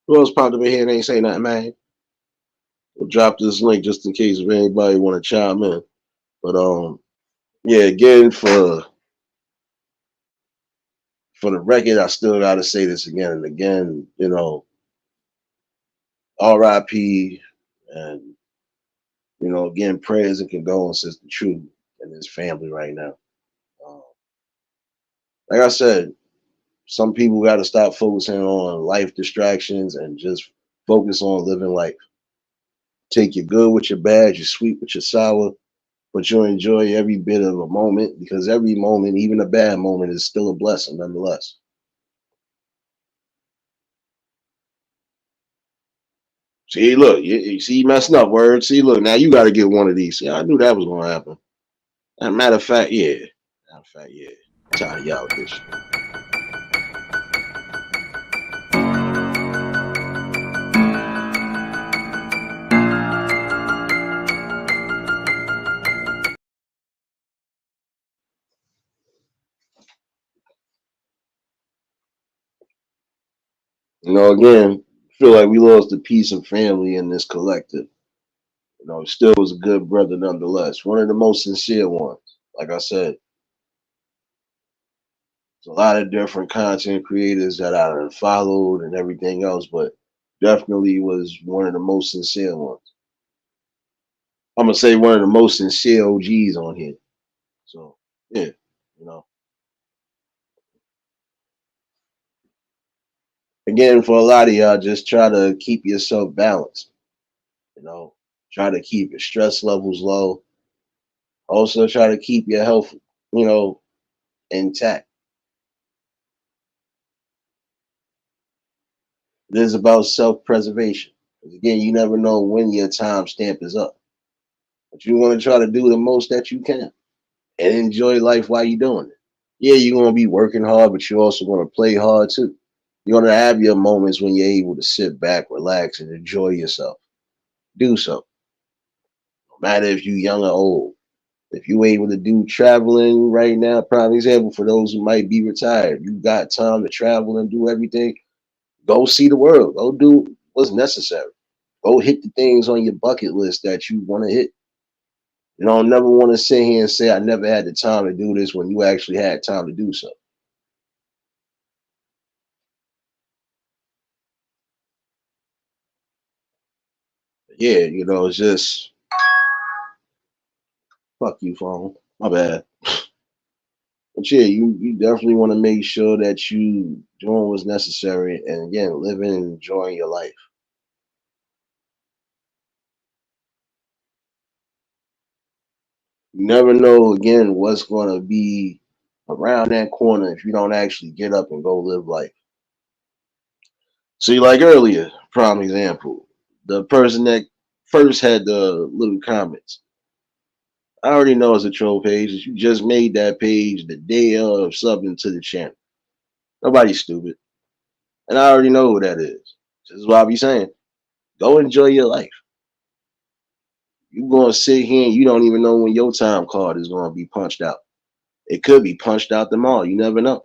Who else popped up in here and ain't say nothing, man? We'll drop this link just in case if anybody want to chime in. But yeah, again for the record, I still got to say this again and again. You know, R.I.P. and again, prayers and condolences to True and his family right now. Um, like I said, some people got to stop focusing on life distractions and just focus on living life. Take your good with your bad, your sweet with your sour, but you'll enjoy every bit of a moment because every moment, even a bad moment, is still a blessing nonetheless. See, look, you see, you messing up, word. See, look, now you got to get one of these. See, I knew that was going to happen. As a matter of fact, yeah. Matter of fact, yeah. I'm tired of y'all with this shit. Again, feel like we lost a piece of family in this collective. Still was a good brother nonetheless. One of the most sincere ones. Like I said, there's a lot of different content creators that I done followed and everything else, but definitely was one of the most sincere ones. I'm gonna say one of the most sincere OGs on here. So yeah, you know. Again, for a lot of y'all, just try to keep yourself balanced. You know, try to keep your stress levels low. Also, try to keep your health, you know, intact. It is about self-preservation. Because again, you never know when your time stamp is up. But you want to try to do the most that you can and enjoy life while you're doing it. Yeah, you're gonna be working hard, but you're also gonna play hard too. You're gonna have your moments when you're able to sit back, relax, and enjoy yourself. Do so. No matter if you're young or old. If you're able to do traveling right now, prime example for those who might be retired, you got time to travel and do everything. Go see the world. Go do what's necessary. Go hit the things on your bucket list that you want to hit. You don't never want to sit here and say, I never had the time to do this when you actually had time to do so. Yeah, it's just fuck you, phone. My bad. But yeah, you definitely want to make sure that you doing what's necessary and again living and enjoying your life. You never know again what's gonna be around that corner if you don't actually get up and go live life. See, like earlier, prime example, the person that first had the little comments. I already know it's a troll page. You just made that page the day of subbing to the channel. Nobody's stupid. And I already know who that is. This is what I be saying. Go enjoy your life. You gonna sit here and you don't even know when your time card is gonna be punched out. It could be punched out tomorrow. You never know.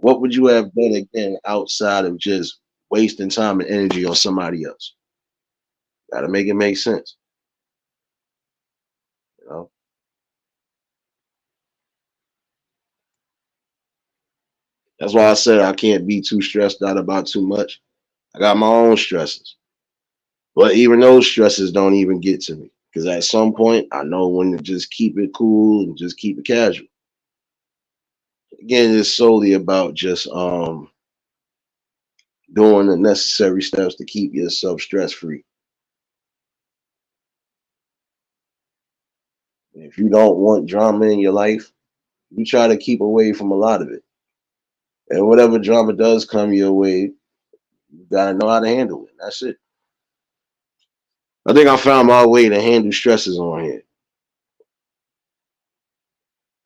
What would you have done again outside of just wasting time and energy on somebody else? Gotta make it make sense. You know? That's why I said I can't be too stressed out about too much. I got my own stresses. But even those stresses don't even get to me. Because at some point I know when to just keep it cool and just keep it casual. Again, it's solely about just doing the necessary steps to keep yourself stress free. If you don't want drama in your life, you try to keep away from a lot of it. And whatever drama does come your way, you gotta know how to handle it. That's it. I think I found my way to handle stresses on here.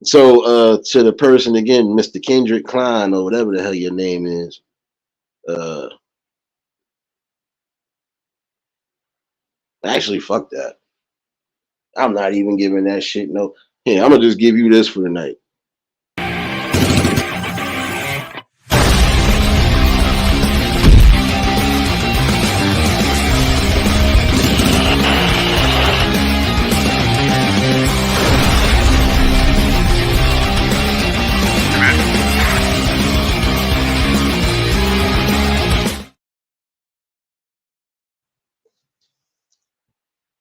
So to the person again, Mr. Kendrick Klein or whatever the hell your name is, uh actually fuck that. I'm not even giving that shit no. Here, I'm gonna just give you this for the night.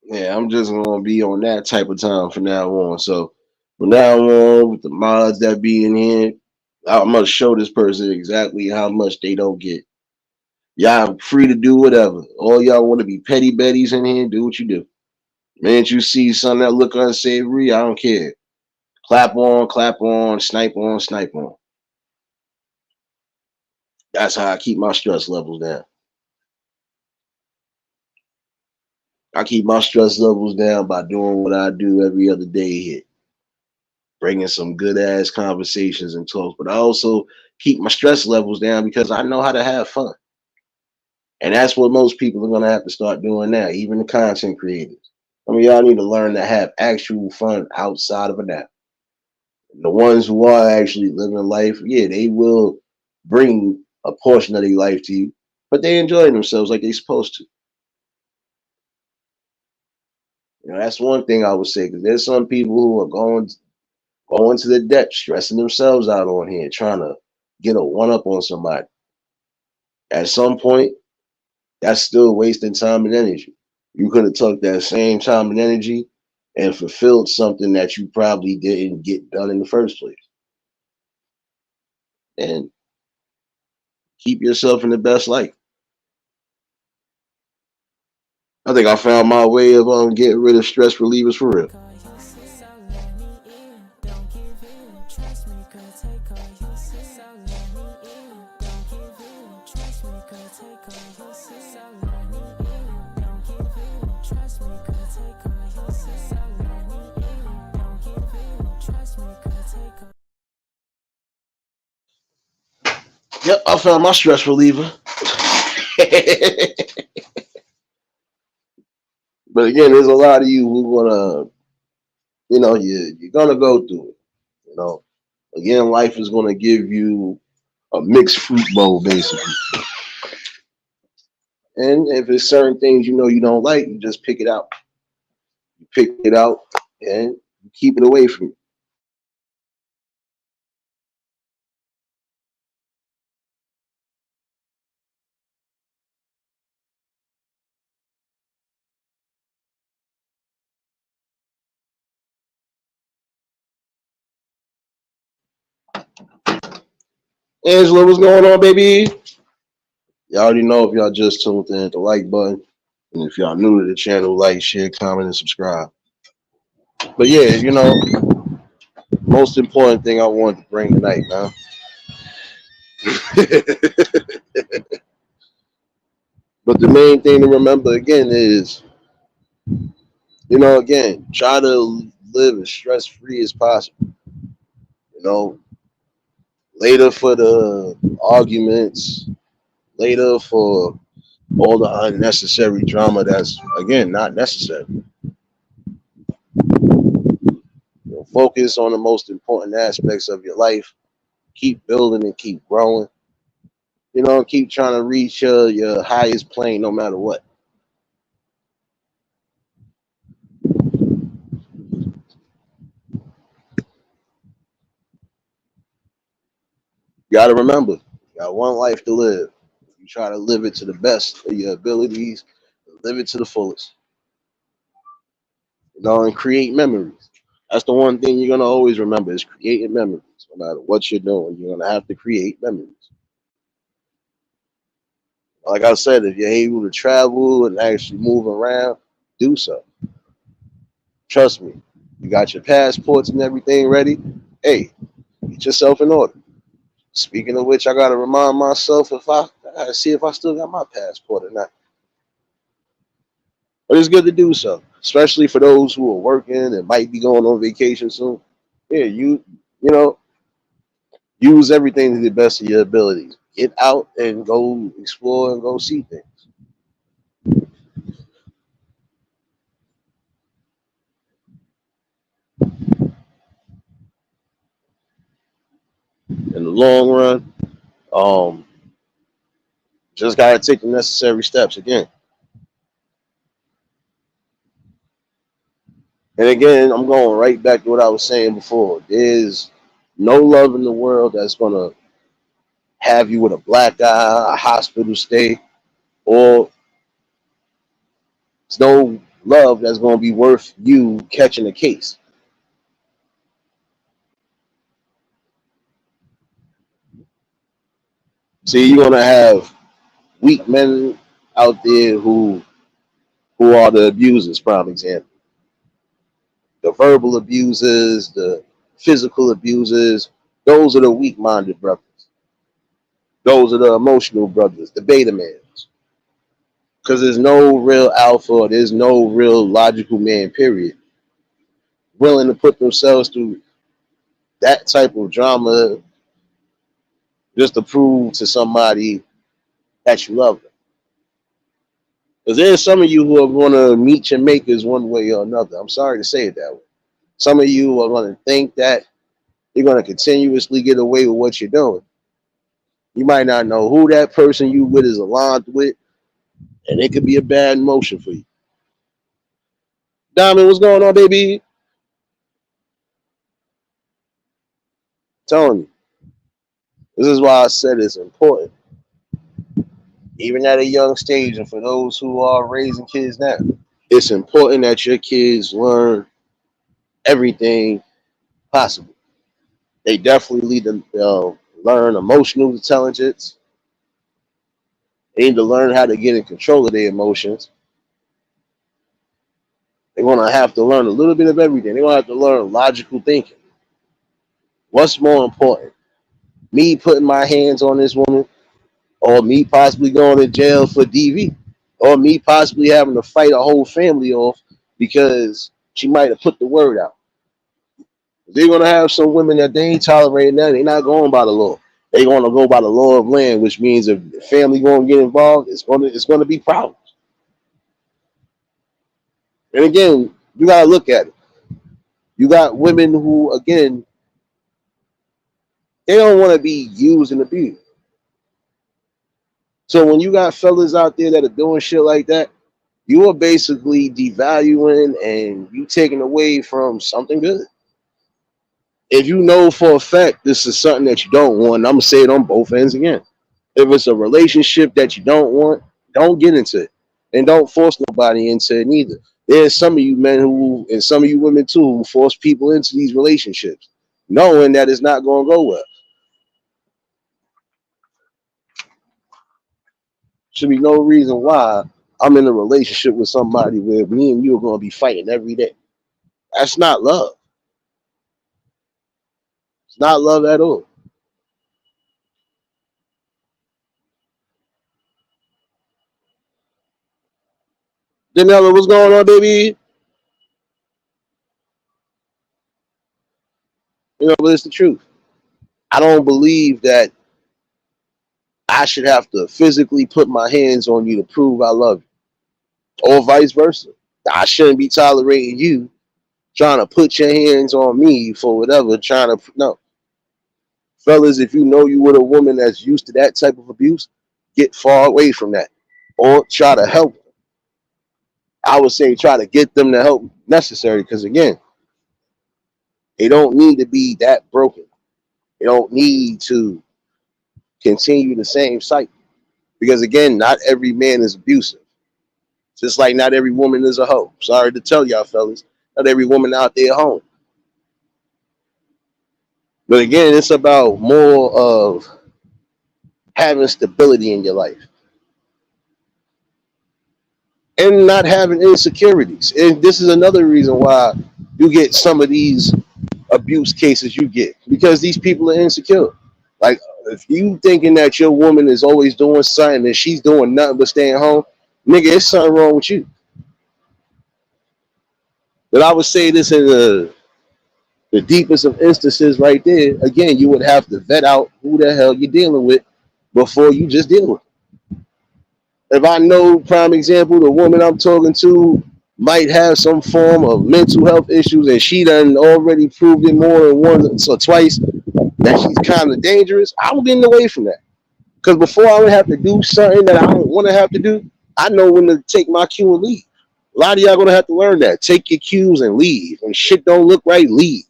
Yeah, I'm just gonna be on that type of time from now on. So from now on, with the mods that be in here, I'm gonna show this person exactly how much they don't get. Y'all free to do whatever. All y'all want to be petty betties in here, do what you do. Man, you see something that look unsavory, I don't care. Clap on, snipe on, snipe on. That's how I keep my stress levels down. I keep my stress levels down by doing what I do every other day here, bringing some good ass conversations and talks. But I also keep my stress levels down because I know how to have fun. And that's what most people are going to have to start doing now, even the content creators. I mean, y'all need to learn to have actual fun outside of an app. The ones who are actually living life, yeah, they will bring a portion of their life to you, but they enjoy themselves like they're supposed to. You know, that's one thing I would say, because there's some people who are going to the depths, stressing themselves out on here, trying to get a one up on somebody. At some point, that's still wasting time and energy. You could have took that same time and energy and fulfilled something that you probably didn't get done in the first place. And keep yourself in the best light. I think I found my way of getting rid of stress relievers for real. Yep, I found my stress reliever. But again, there's a lot of you who wanna, you're gonna go through it. You know, again, life is gonna give you a mixed fruit bowl, basically. And if there's certain things you don't like, you just pick it out. You pick it out and you keep it away from you. Angela, what's going on, baby? Y'all already know if y'all just tuned in, hit the like button. And if y'all new to the channel, like, share, comment, and subscribe. But yeah, most important thing I wanted to bring tonight, man. But the main thing to remember again is, again, try to live as stress free as possible. You know, later for the arguments, later for all the unnecessary drama that's again not necessary. Focus on the most important aspects of your life. Keep building and keep growing. Keep trying to reach your highest plane no matter what. You got to remember, you got one life to live. You try to live it to the best of your abilities, live it to the fullest, and create memories. That's the one thing you're gonna always remember is creating memories. No matter what you're doing, you're gonna have to create memories. Like I said, if you're able to travel and actually move around, do so. Trust me. You got your passports and everything ready. Hey, get yourself in order. Speaking of which, I gotta remind myself I gotta see if I still got my passport or not. But it's good to do so, especially for those who are working and might be going on vacation soon. Yeah, you know use everything to the best of your abilities. Get out and go explore and go see things. In the long run, um, just gotta take the necessary steps again. And again, I'm going right back to what I was saying before. There's no love in the world that's gonna have you with a black eye, a hospital stay, or it's no love that's gonna be worth you catching a case. See, you're gonna have weak men out there who are the abusers, prime example. The verbal abusers, the physical abusers, those are the weak minded brothers. Those are the emotional brothers, the beta males. Because there's no real alpha, there's no real logical man, period, willing to put themselves through that type of drama just to prove to somebody that you love them. Because there's some of you who are going to meet your makers one way or another. I'm sorry to say it that way. Some of you are going to think that you're going to continuously get away with what you're doing. You might not know who that person you with is aligned with, and it could be a bad emotion for you. Diamond, what's going on, baby? I'm telling you, this is why I said it's important, even at a young stage, and for those who are raising kids now, it's important that your kids learn everything possible. They definitely need to learn emotional intelligence. They need to learn how to get in control of their emotions. They're going to have to learn a little bit of everything. They're going to have to learn logical thinking. What's more important? Me putting my hands on this woman, or me possibly going to jail for DV, or me possibly having to fight a whole family off because she might have put the word out. They're going to have some women that they ain't tolerating that. They're not going by the law. They're going to go by the law of land, which means if the family going to get involved, it's going to be problems. And again, you got to look at it. You got women who, again, they don't want to be used and abused. So when you got fellas out there that are doing shit like that, you are basically devaluing and you taking away from something good. If you know for a fact this is something that you don't want, I'm gonna say it on both ends again. If it's a relationship that you don't want, don't get into it. And don't force nobody into it neither. There's some of you men who, and some of you women too, who force people into these relationships, knowing that it's not going to go well. Should be no reason why I'm in a relationship with somebody where me and you are going to be fighting every day. That's not love. It's not love at all. Janella, what's going on, baby? But it's the truth. I don't believe that I should have to physically put my hands on you to prove I love you, or vice versa. I shouldn't be tolerating you trying to put your hands on me for whatever. Trying to no, fellas, if you know you with a woman that's used to that type of abuse, get far away from that, or try to help. I would say try to get them the help necessary because again, they don't need to be that broken. They don't need to continue the same cycle because again, not every man is abusive. Just like not every woman is a hoe. Sorry to tell y'all, fellas, not every woman out there home. But again, it's about more of having stability in your life and not having insecurities. And this is another reason why you get some of these abuse cases you get because these people are insecure. Like if you thinking that your woman is always doing something and she's doing nothing but staying home, nigga, it's something wrong with you. But I would say this in the deepest of instances right there. Again, you would have to vet out who the hell you're dealing with before you just deal with it. If I know, prime example, the woman I'm talking to might have some form of mental health issues and she done already proved it more than once or twice that she's kind of dangerous, I'm getting away from that. Because before I would have to do something that I don't want to have to do, I know when to take my cue and leave. A lot of y'all gonna have to learn that. Take your cues and leave. When shit don't look right, leave.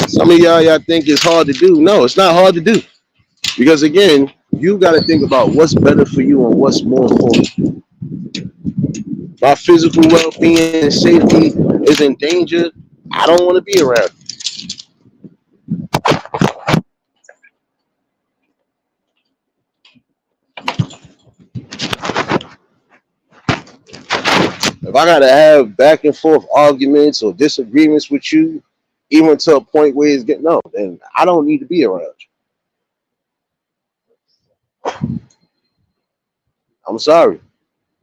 Some of y'all think it's hard to do. No, it's not hard to do. Because again, you got to think about what's better for you and what's more important. My physical well-being and safety is in danger. I don't want to be around. If I got to have back and forth arguments or disagreements with you, even to a point where it's getting no, then I don't need to be around you. I'm sorry.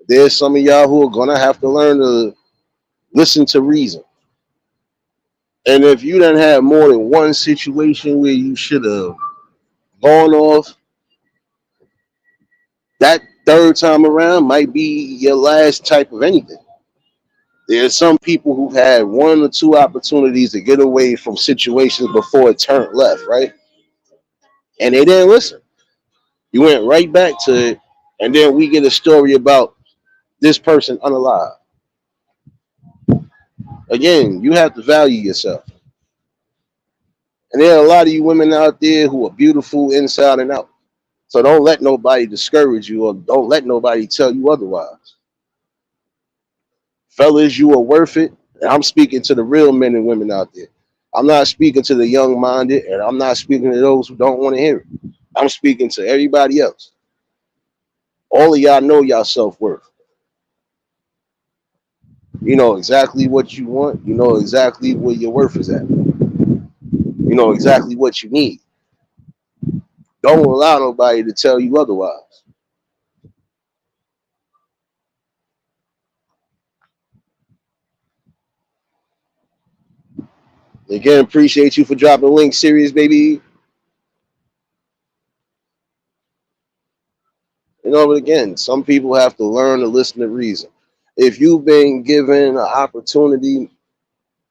There's some of y'all who are gonna have to learn to listen to reason. And if you done had more than one situation where you should have gone off, that third time around might be your last type of anything. There's some people who've had one or two opportunities to get away from situations before it turned left, right? And they didn't listen. You went right back to it, and then we get a story about this person unalive. Again, you have to value yourself. And there are a lot of you women out there who are beautiful inside and out. So don't let nobody discourage you or don't let nobody tell you otherwise. Fellas, you are worth it. And I'm speaking to the real men and women out there. I'm not speaking to the young minded and I'm not speaking to those who don't want to hear it. I'm speaking to everybody else. All of y'all know y'all self worth. You know exactly what you want. You know exactly where your worth is at. You know exactly what you need. Don't allow nobody to tell you otherwise. Again, appreciate you for dropping the link series, baby. But again, some people have to learn to listen to reason. If you've been given an opportunity,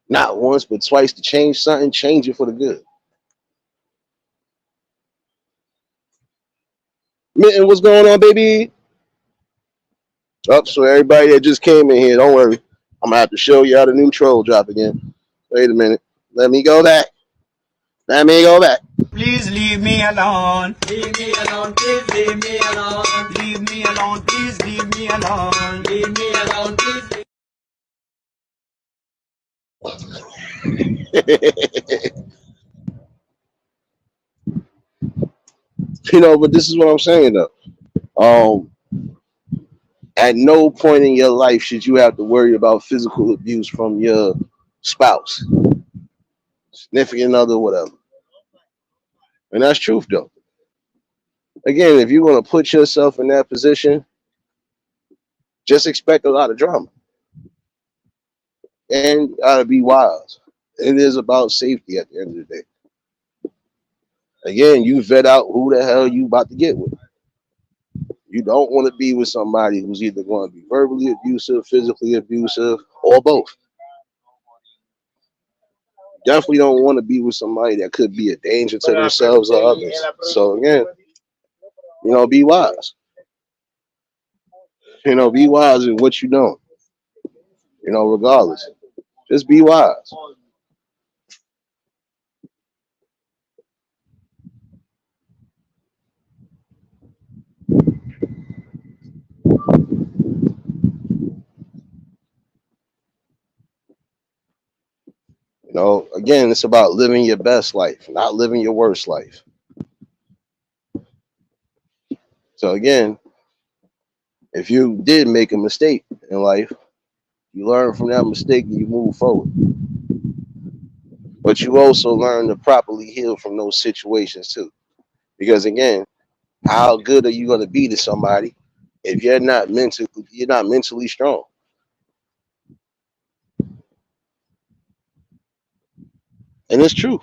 not once but twice, to change something, change it for the good. Mitten, what's going on, baby? Up, so everybody that just came in here, don't worry. I'm gonna have to show y'all the new troll drop again. Wait a minute. Let me go back. Let me go back. Please leave me alone. Leave me alone. Please leave me alone. Leave me alone. Please leave me alone. Leave me alone. Please. But this is what I'm saying though. Um, at no point in your life should you have to worry about physical abuse from your spouse, significant other, whatever. And that's truth though. Again, if you're going to put yourself in that position, just expect a lot of drama and gotta be wise. It is about safety at the end of the day. Again, you vet out who the hell you about to get with. You don't want to be with somebody who's either going to be verbally abusive, physically abusive, or both. Definitely don't want to be with somebody that could be a danger to themselves or others. So again, be wise. Be wise in what you know. Regardless, just be wise. Again, it's about living your best life, not living your worst life. So again, if you did make a mistake in life, you learn from that mistake and you move forward. But you also learn to properly heal from those situations too. Because again, how good are you going to be to somebody if you're not mentally strong? And it's true.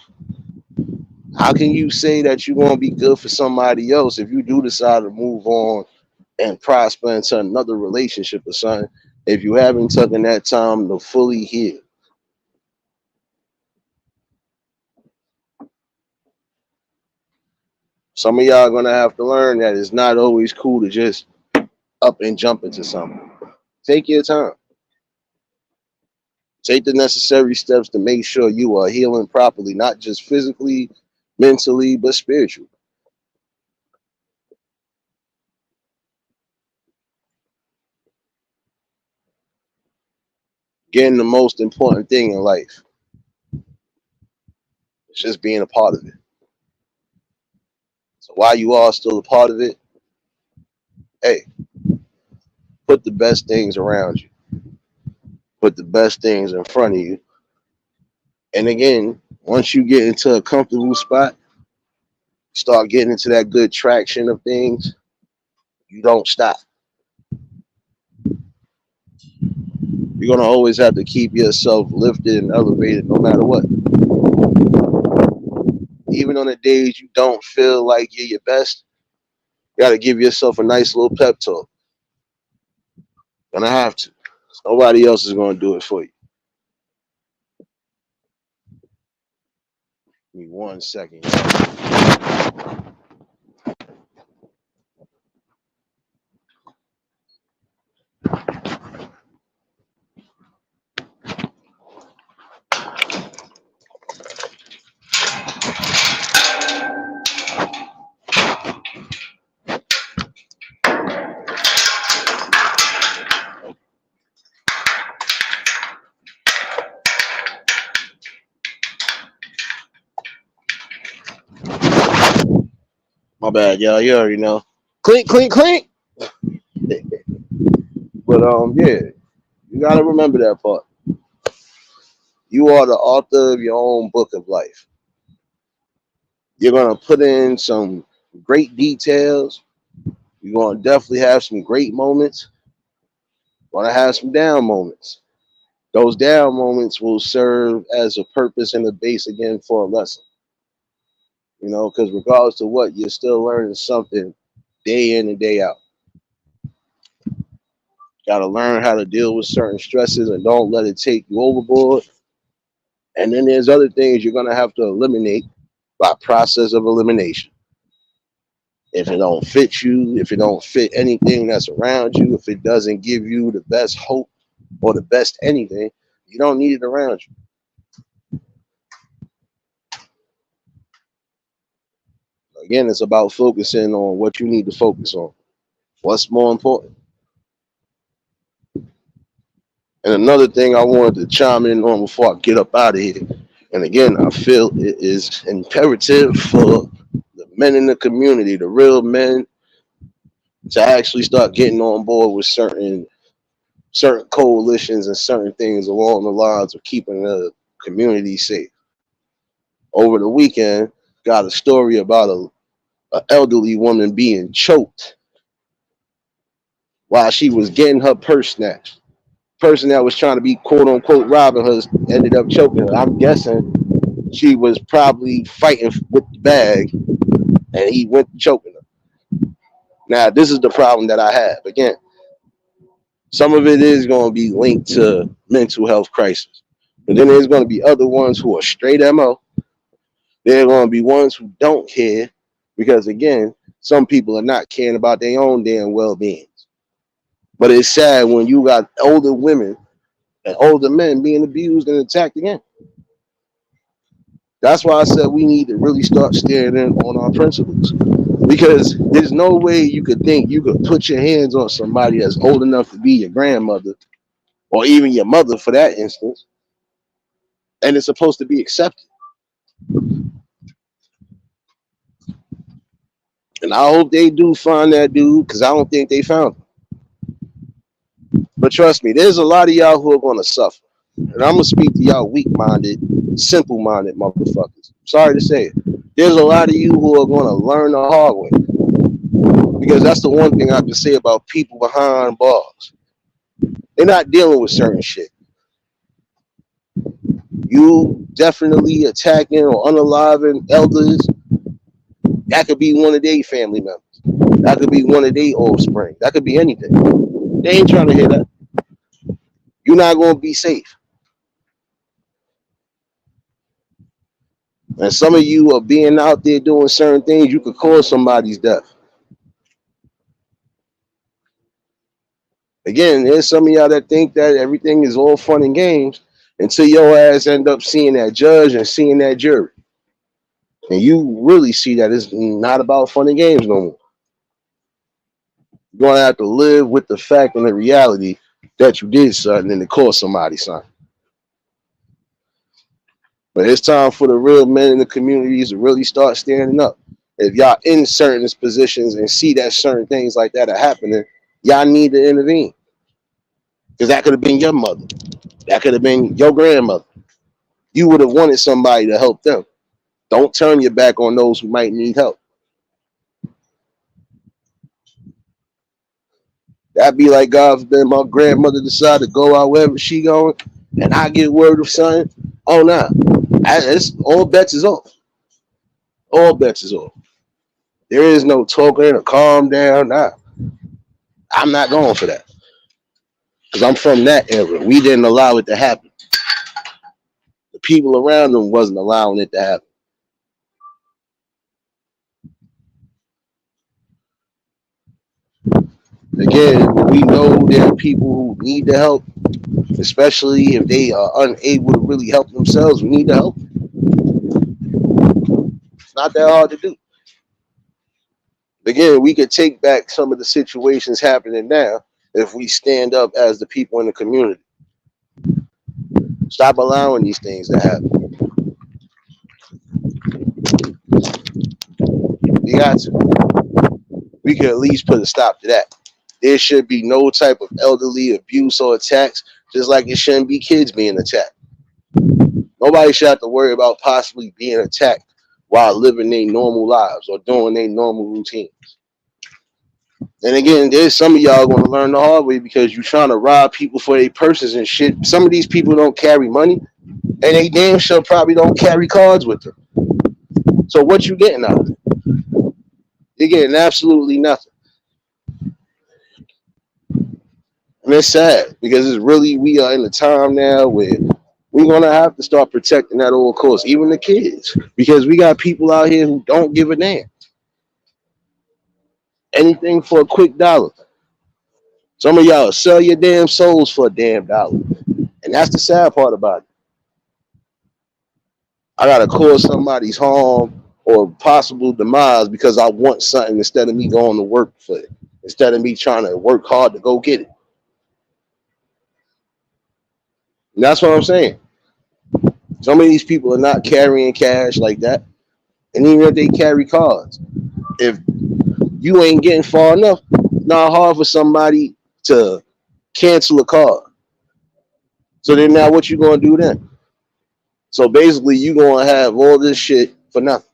How can you say that you're going to be good for somebody else if you do decide to move on and prosper into another relationship or something if you haven't taken that time to fully heal? Some of y'all are going to have to learn that it's not always cool to just up and jump into something. Take your time. Take the necessary steps to make sure you are healing properly, not just physically, mentally, but spiritually. Again, the most important thing in life is just being a part of it. So while you are still a part of it, hey, put the best things around you, put the best things in front of you. And again, once you get into a comfortable spot, start getting into that good traction of things, you don't stop. You're going to always have to keep yourself lifted and elevated no matter what. Even on the days you don't feel like you're your best, you got to give yourself a nice little pep talk. Gonna have to. Nobody else is gonna do it for you. Give me 1 second. My bad, y'all. You already know. Clink, clink, clink. But yeah, you gotta remember that part. You are the author of your own book of life. You're gonna put in some great details. You're gonna definitely have some great moments. You're gonna have some down moments. Those down moments will serve as a purpose and a base again for a lesson. Because regardless of what, you're still learning something day in and day out. Got to learn how to deal with certain stresses and don't let it take you overboard. And then there's other things you're going to have to eliminate by process of elimination. If it don't fit you, if it don't fit anything that's around you, if it doesn't give you the best hope or the best anything, you don't need it around you. Again, it's about focusing on what you need to focus on. What's more important? And another thing I wanted to chime in on before I get up out of here, and again, I feel it is imperative for the men in the community, the real men, to actually start getting on board with certain coalitions and certain things along the lines of keeping the community safe. Over the weekend, got a story about an elderly woman being choked while she was getting her purse snatched. Person that was trying to be quote unquote robbing her ended up choking her. I'm guessing she was probably fighting with the bag and he went choking her. Now, this is the problem that I have. Again, some of it is going to be linked to mental health crisis. But then there's going to be other ones who are straight MO. There are going to be ones who don't care because, again, some people are not caring about their own damn well being. But it's sad when you got older women and older men being abused and attacked again. That's why I said we need to really start staring in on our principles. Because there's no way you could think you could put your hands on somebody that's old enough to be your grandmother or even your mother for that instance, and it's supposed to be accepted. And I hope they do find that dude because I don't think they found him. But trust me, there's a lot of y'all who are going to suffer. And I'm going to speak to y'all weak minded, simple minded motherfuckers. Sorry to say it. There's a lot of you who are going to learn the hard way. Because that's the one thing I can say about people behind bars. They're not dealing with certain shit. You definitely attacking or unaliving elders, that could be one of their family members. That could be one of their offspring. That could be anything. They ain't trying to hear that. You're not going to be safe. And some of you are being out there doing certain things, you could cause somebody's death. Again, there's some of y'all that think that everything is all fun and games until your ass end up seeing that judge and seeing that jury. And you really see that it's not about fun and games no more. You're going to have to live with the fact and the reality that you did something and it cost somebody something. But it's time for the real men in the communities to really start standing up. If y'all in certain positions and see that certain things like that are happening, y'all need to intervene. Because that could have been your mother. That could have been your grandmother. You would have wanted somebody to help them. Don't turn your back on those who might need help. That'd be like, God forbid, my grandmother decide to go out wherever she going, and I get word of something. Oh, nah. It's, all bets is off. All bets is off. There is no talking or calm down. Nah. I'm not going for that. Because I'm from that era. We didn't allow it to happen. The people around them wasn't allowing it to happen. Again, we know there are people who need the help, especially if they are unable to really help themselves. We need to help. It's not that hard to do. Again, we could take back some of the situations happening now if we stand up as the people in the community. Stop allowing these things to happen. We got to. We could at least put a stop to that. There should be no type of elderly abuse or attacks, just like it shouldn't be kids being attacked. Nobody should have to worry about possibly being attacked while living their normal lives or doing their normal routines. And again, there's some of y'all going to learn the hard way because you're trying to rob people for their purses and shit. Some of these people don't carry money, and they damn sure probably don't carry cards with them. So what you getting out of it? You're getting absolutely nothing. And it's sad because it's really, we are in a time now where we're going to have to start protecting that old course, even the kids, because we got people out here who don't give a damn. Anything for a quick dollar. Some of y'all sell your damn souls for a damn dollar. And that's the sad part about it. I got to cause somebody's harm or possible demise because I want something instead of me going to work for it, instead of me trying to work hard to go get it. And that's what I'm saying. Some of these people are not carrying cash like that. And even if they carry cards, if you ain't getting far enough, it's not hard for somebody to cancel a card. So then now what you gonna do then? So basically you gonna have all this shit for nothing.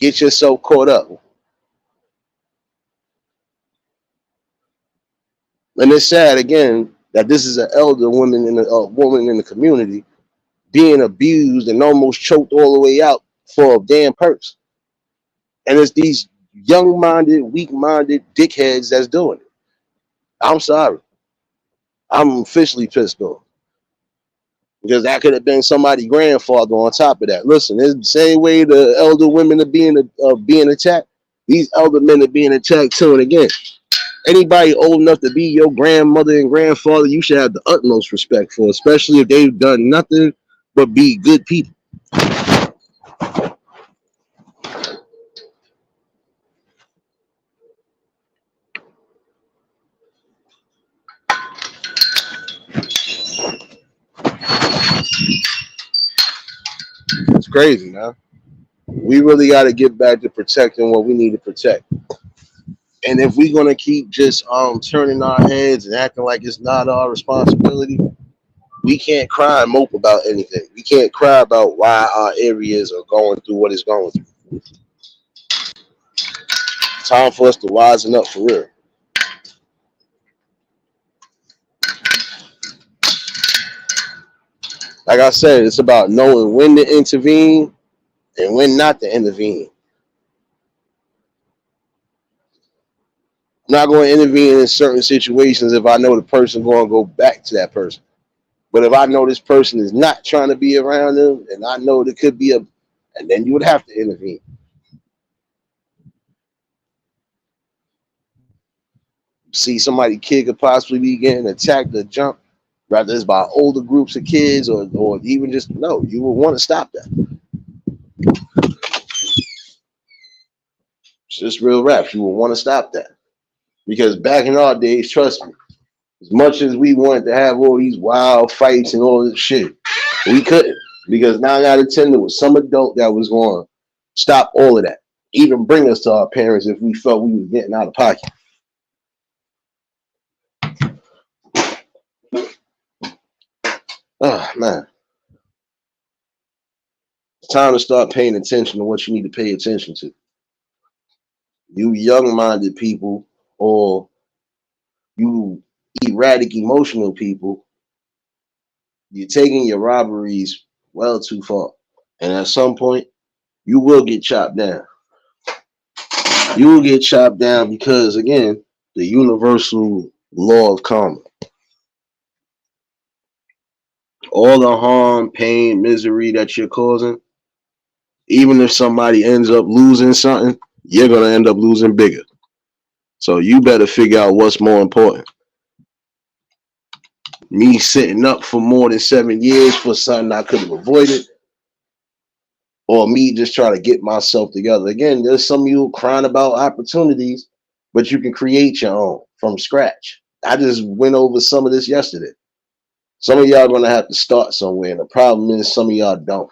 get yourself caught up. And it's sad again that this is an elder woman in the community being abused and almost choked all the way out for a damn purse. And it's these young-minded, weak-minded dickheads that's doing it. I'm sorry. I'm officially pissed off. Because that could have been somebody's grandfather on top of that. Listen, it's the same way the elder women are being attacked. These elder men are being attacked too. And again, anybody old enough to be your grandmother and grandfather, you should have the utmost respect for, especially if they've done nothing but be good people. It's crazy, man. We really got to get back to protecting what we need to protect. And if we're gonna keep just turning our heads and acting like it's not our responsibility, we can't cry and mope about anything. We can't cry about why our areas are going through what it's going through. Time for us to wisen up for real. Like I said, it's about knowing when to intervene and when not to intervene. I'm not going to intervene in certain situations if I know the person going to go back to that person. But if I know this person is not trying to be around them, and I know there could be and then you would have to intervene. See somebody kid could possibly be getting attacked or jumped, whether it's by older groups of kids or even just no, you would want to stop that. It's just real raps. You would want to stop that. Because back in our days, trust me, as much as we wanted to have all these wild fights and all this shit, we couldn't. Because 9 out of 10 there was some adult that was going to stop all of that. Even bring us to our parents if we felt we was getting out of pocket. Oh man. It's time to start paying attention to what you need to pay attention to. You young-minded people or you erratic emotional people, you're taking your robberies well too far. And at some point, you will get chopped down. You will get chopped down because, again, the universal law of karma. All the harm, pain, misery that you're causing, even if somebody ends up losing something, you're going to end up losing bigger. So you better figure out what's more important. Me sitting up for more than 7 years for something I could have avoided, or me just trying to get myself together. Again, there's some of you crying about opportunities, but you can create your own from scratch. I just went over some of this yesterday. Some of y'all are going to have to start somewhere, and the problem is some of y'all don't.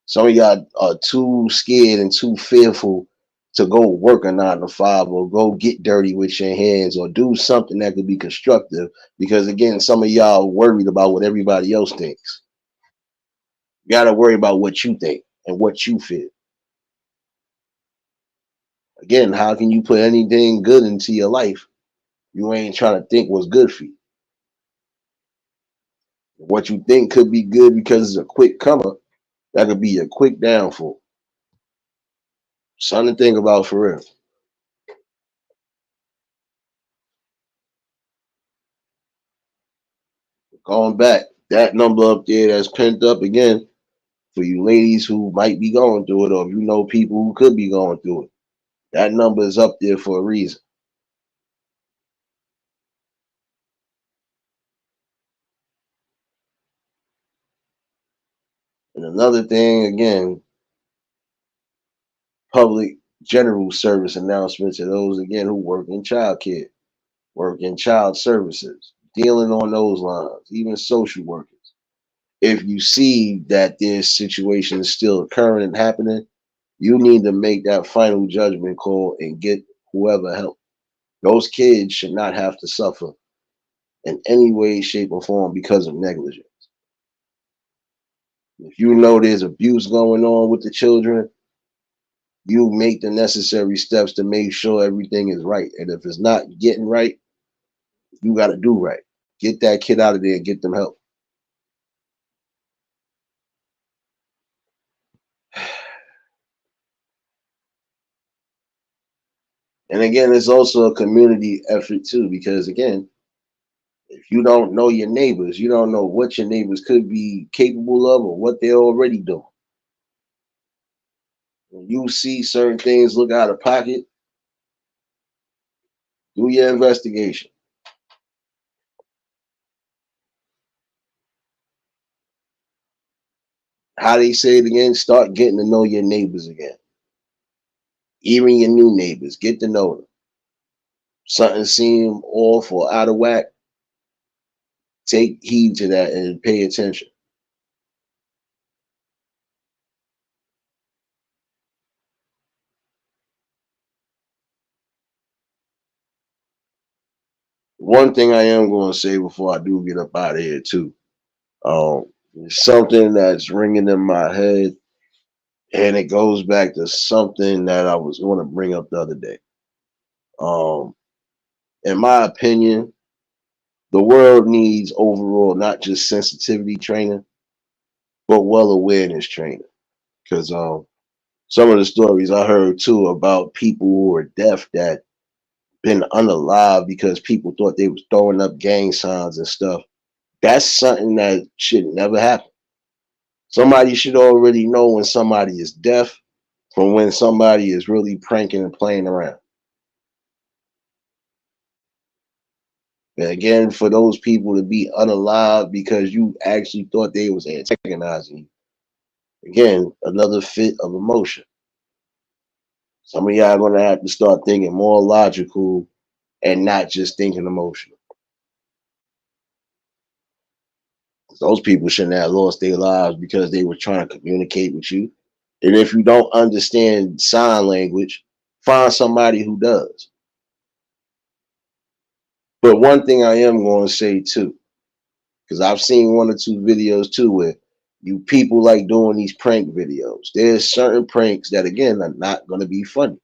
Some of y'all are too scared and too fearful to go work a 9 to 5 or go get dirty with your hands or do something that could be constructive because, again, some of y'all worried about what everybody else thinks. You got to worry about what you think and what you feel. Again, how can you put anything good into your life? You ain't trying to think what's good for you. What you think could be good because it's a quick come up, that could be a quick downfall. Something to think about for real. Going back, that number up there that's pent up again for you ladies who might be going through it, or if you know people who could be going through it. That number is up there for a reason. And another thing, again, public general service announcement to those again who work in child care, work in child services, dealing on those lines, even social workers. If you see that this situation is still occurring and happening, you need to make that final judgment call and get whoever help. Those kids should not have to suffer in any way, shape, or form because of negligence. If you know there's abuse going on with the children, you make the necessary steps to make sure everything is right. And if it's not getting right, you got to do right. Get that kid out of there and get them help. And again, it's also a community effort too, because again, if you don't know your neighbors, you don't know what your neighbors could be capable of or what they're already doing. When you see certain things look out of pocket, do your investigation. How they say it again, start getting to know your neighbors again. Even your new neighbors, get to know them. Something seem off or out of whack, take heed to that and pay attention. One thing I am going to say before I do get up out of here too, um, something that's ringing in my head, and it goes back to something that I was going to bring up the other day. Um, in my opinion, the world needs overall not just sensitivity training, but well awareness training. Because some of the stories I heard too about people who were deaf that been unalive because people thought they was throwing up gang signs and stuff. That's something that should never happen. Somebody should already know when somebody is deaf from when somebody is really pranking and playing around. And again, for those people to be unalive because you actually thought they was antagonizing you, again, another fit of emotion. Some of y'all are gonna have to start thinking more logical and not just thinking emotional. Those people shouldn't have lost their lives because they were trying to communicate with you. And if you don't understand sign language, find somebody who does. But one thing I am going to say too, because I've seen one or two videos too where you people like doing these prank videos. There's certain pranks that again are not going to be funny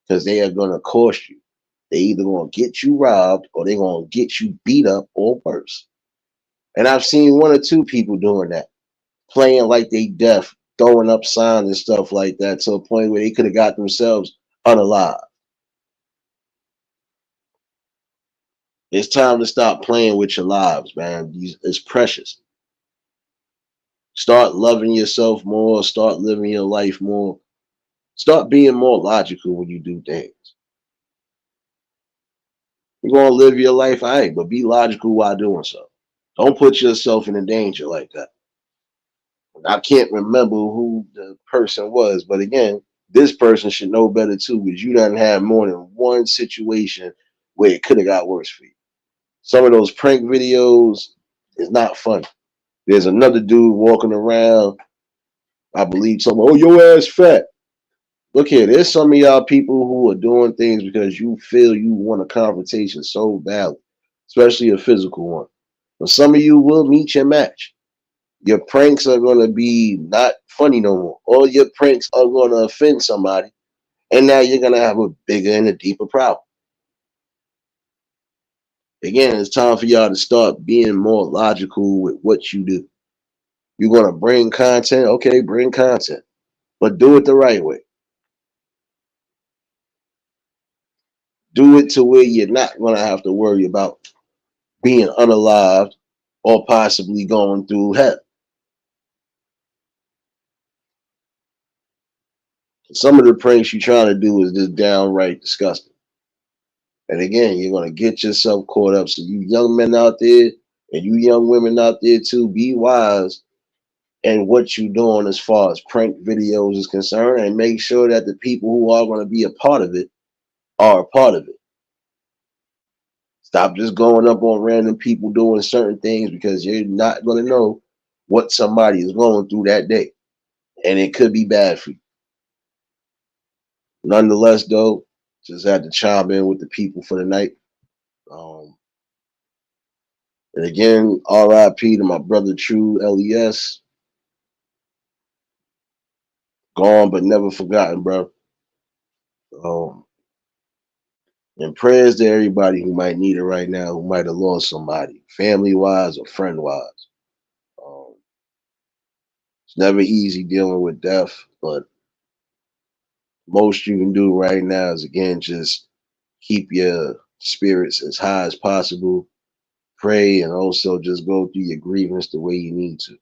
because they are going to cost you. They either going to get you robbed or they're going to get you beat up or worse. And I've seen one or two people doing that, playing like they deaf, throwing up signs and stuff like that to a point where they could have got themselves unalive. It's time to stop playing with your lives, man. It's precious. Start loving yourself more. Start living your life more. Start being more logical when you do things. You're going to live your life, all right, but be logical while doing so. Don't put yourself in a danger like that. I can't remember who the person was, but again, this person should know better too, because you done have more than one situation where it could have got worse for you. Some of those prank videos is not funny. There's another dude walking around, I believe someone, oh, your ass fat. Look here, there's some of y'all people who are doing things because you feel you want a confrontation so badly, especially a physical one. But some of you will meet your match. Your pranks are going to be not funny no more. All your pranks are going to offend somebody. And now you're going to have a bigger and a deeper problem. Again, it's time for y'all to start being more logical with what you do. You're going to bring content. Okay, bring content. But do it the right way. Do it to where you're not going to have to worry about being unalived or possibly going through hell. Some of the pranks you're trying to do is just downright disgusting. And again, you're going to get yourself caught up. So you young men out there and you young women out there too, be wise in what you're doing as far as prank videos is concerned, and make sure that the people who are going to be a part of it are a part of it. Stop just going up on random people doing certain things because you're not going to know what somebody is going through that day. And it could be bad for you. Nonetheless, though, just had to chime in with the people for the night. Um, and again, RIP to my brother True LES. Gone but never forgotten, bro. Um, and prayers to everybody who might need it right now, who might have lost somebody, family wise or friend wise. Um, it's never easy dealing with death, but most you can do right now is again just keep your spirits as high as possible, pray, and also just go through your grievance the way you need to.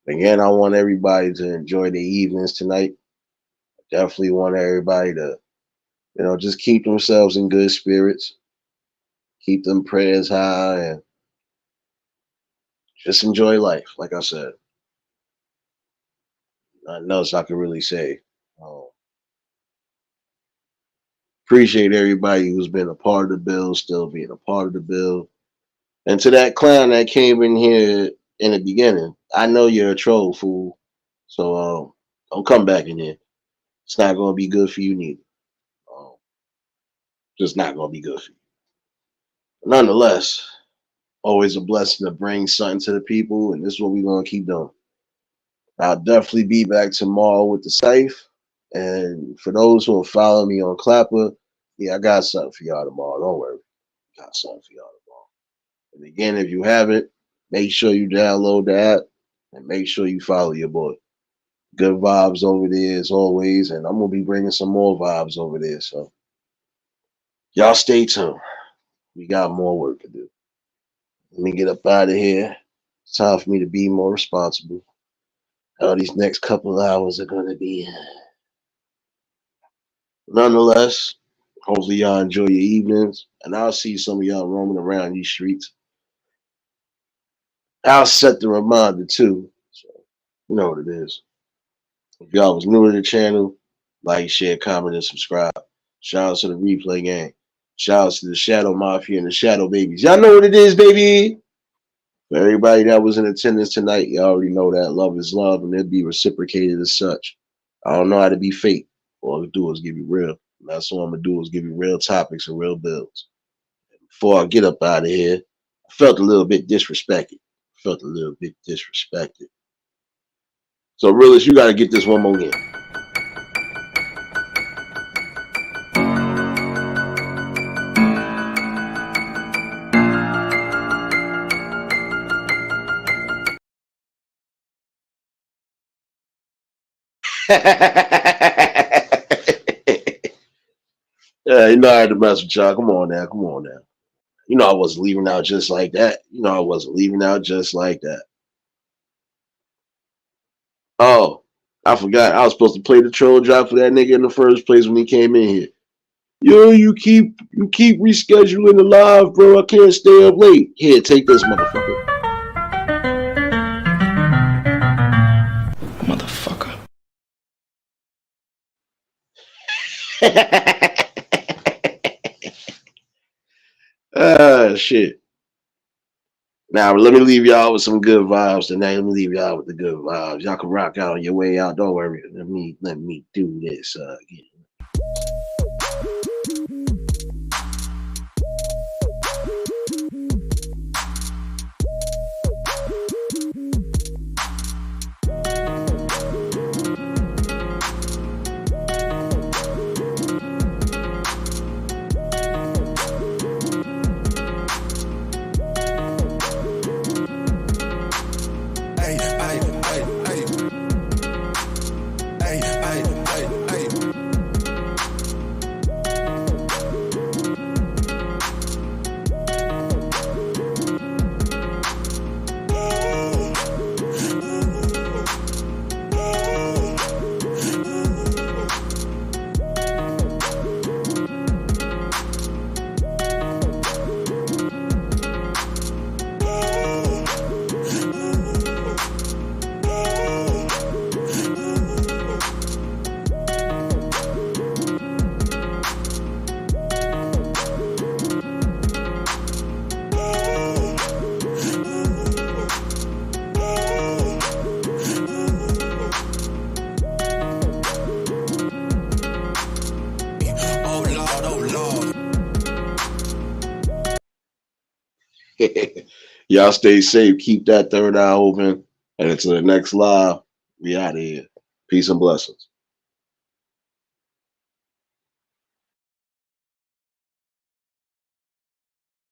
Again, I want everybody to enjoy their evenings tonight. Definitely want everybody to, just keep themselves in good spirits, keep them prayers high, and just enjoy life. Like I said, nothing else I can really say. Um, Appreciate everybody who's been a part of the bill, still being a part of the bill. And to that clown that came in here in the beginning, I know you're a troll, fool. So don't come back in here. It's not going to be good for you neither. Um, just not going to be good for you. Nonetheless, always a blessing to bring something to the people, and this is what we're going to keep doing. I'll definitely be back tomorrow with the safe. And for those who are following me on Clapper, yeah, I got something for y'all tomorrow. Don't worry. Got something for y'all tomorrow. And again, if you haven't, make sure you download the app and make sure you follow your boy. Good vibes over there as always, and I'm gonna be bringing some more vibes over there. So y'all stay tuned. We got more work to do. Let me get up out of here. It's time for me to be more responsible. How these next couple of hours are gonna be. Nonetheless, hopefully y'all enjoy your evenings, and I'll see some of y'all roaming around these streets. I'll set the reminder too. So you know what it is. If y'all was new to the channel, like, share, comment, and subscribe. Shout out to the replay gang. Shout out to the Shadow Mafia and the Shadow Babies. Y'all know what it is, baby. For everybody that was in attendance tonight, you already know that love is love and it'll be reciprocated as such. I don't know how to be fake. All I do is give you real. And that's all I'm going to do is give you real topics and real builds. Before I get up out of here, I felt a little bit disrespected. So, realist, you got to get this one more in. Yeah, you know I had to mess with y'all. Come on now. You know I wasn't leaving out just like that. Oh, I forgot. I was supposed to play the troll drop for that nigga in the first place when he came in here. Yo, you keep rescheduling the live, bro. I can't stay up late. Here, take this, motherfucker. Ah, shit. Now let me leave y'all with some good vibes tonight. Let me leave y'all with the good vibes. Y'all can rock out on your way out. Don't worry. Let me do this again. Y'all stay safe. Keep that third eye open. And until the next live, we out of here. Peace and blessings.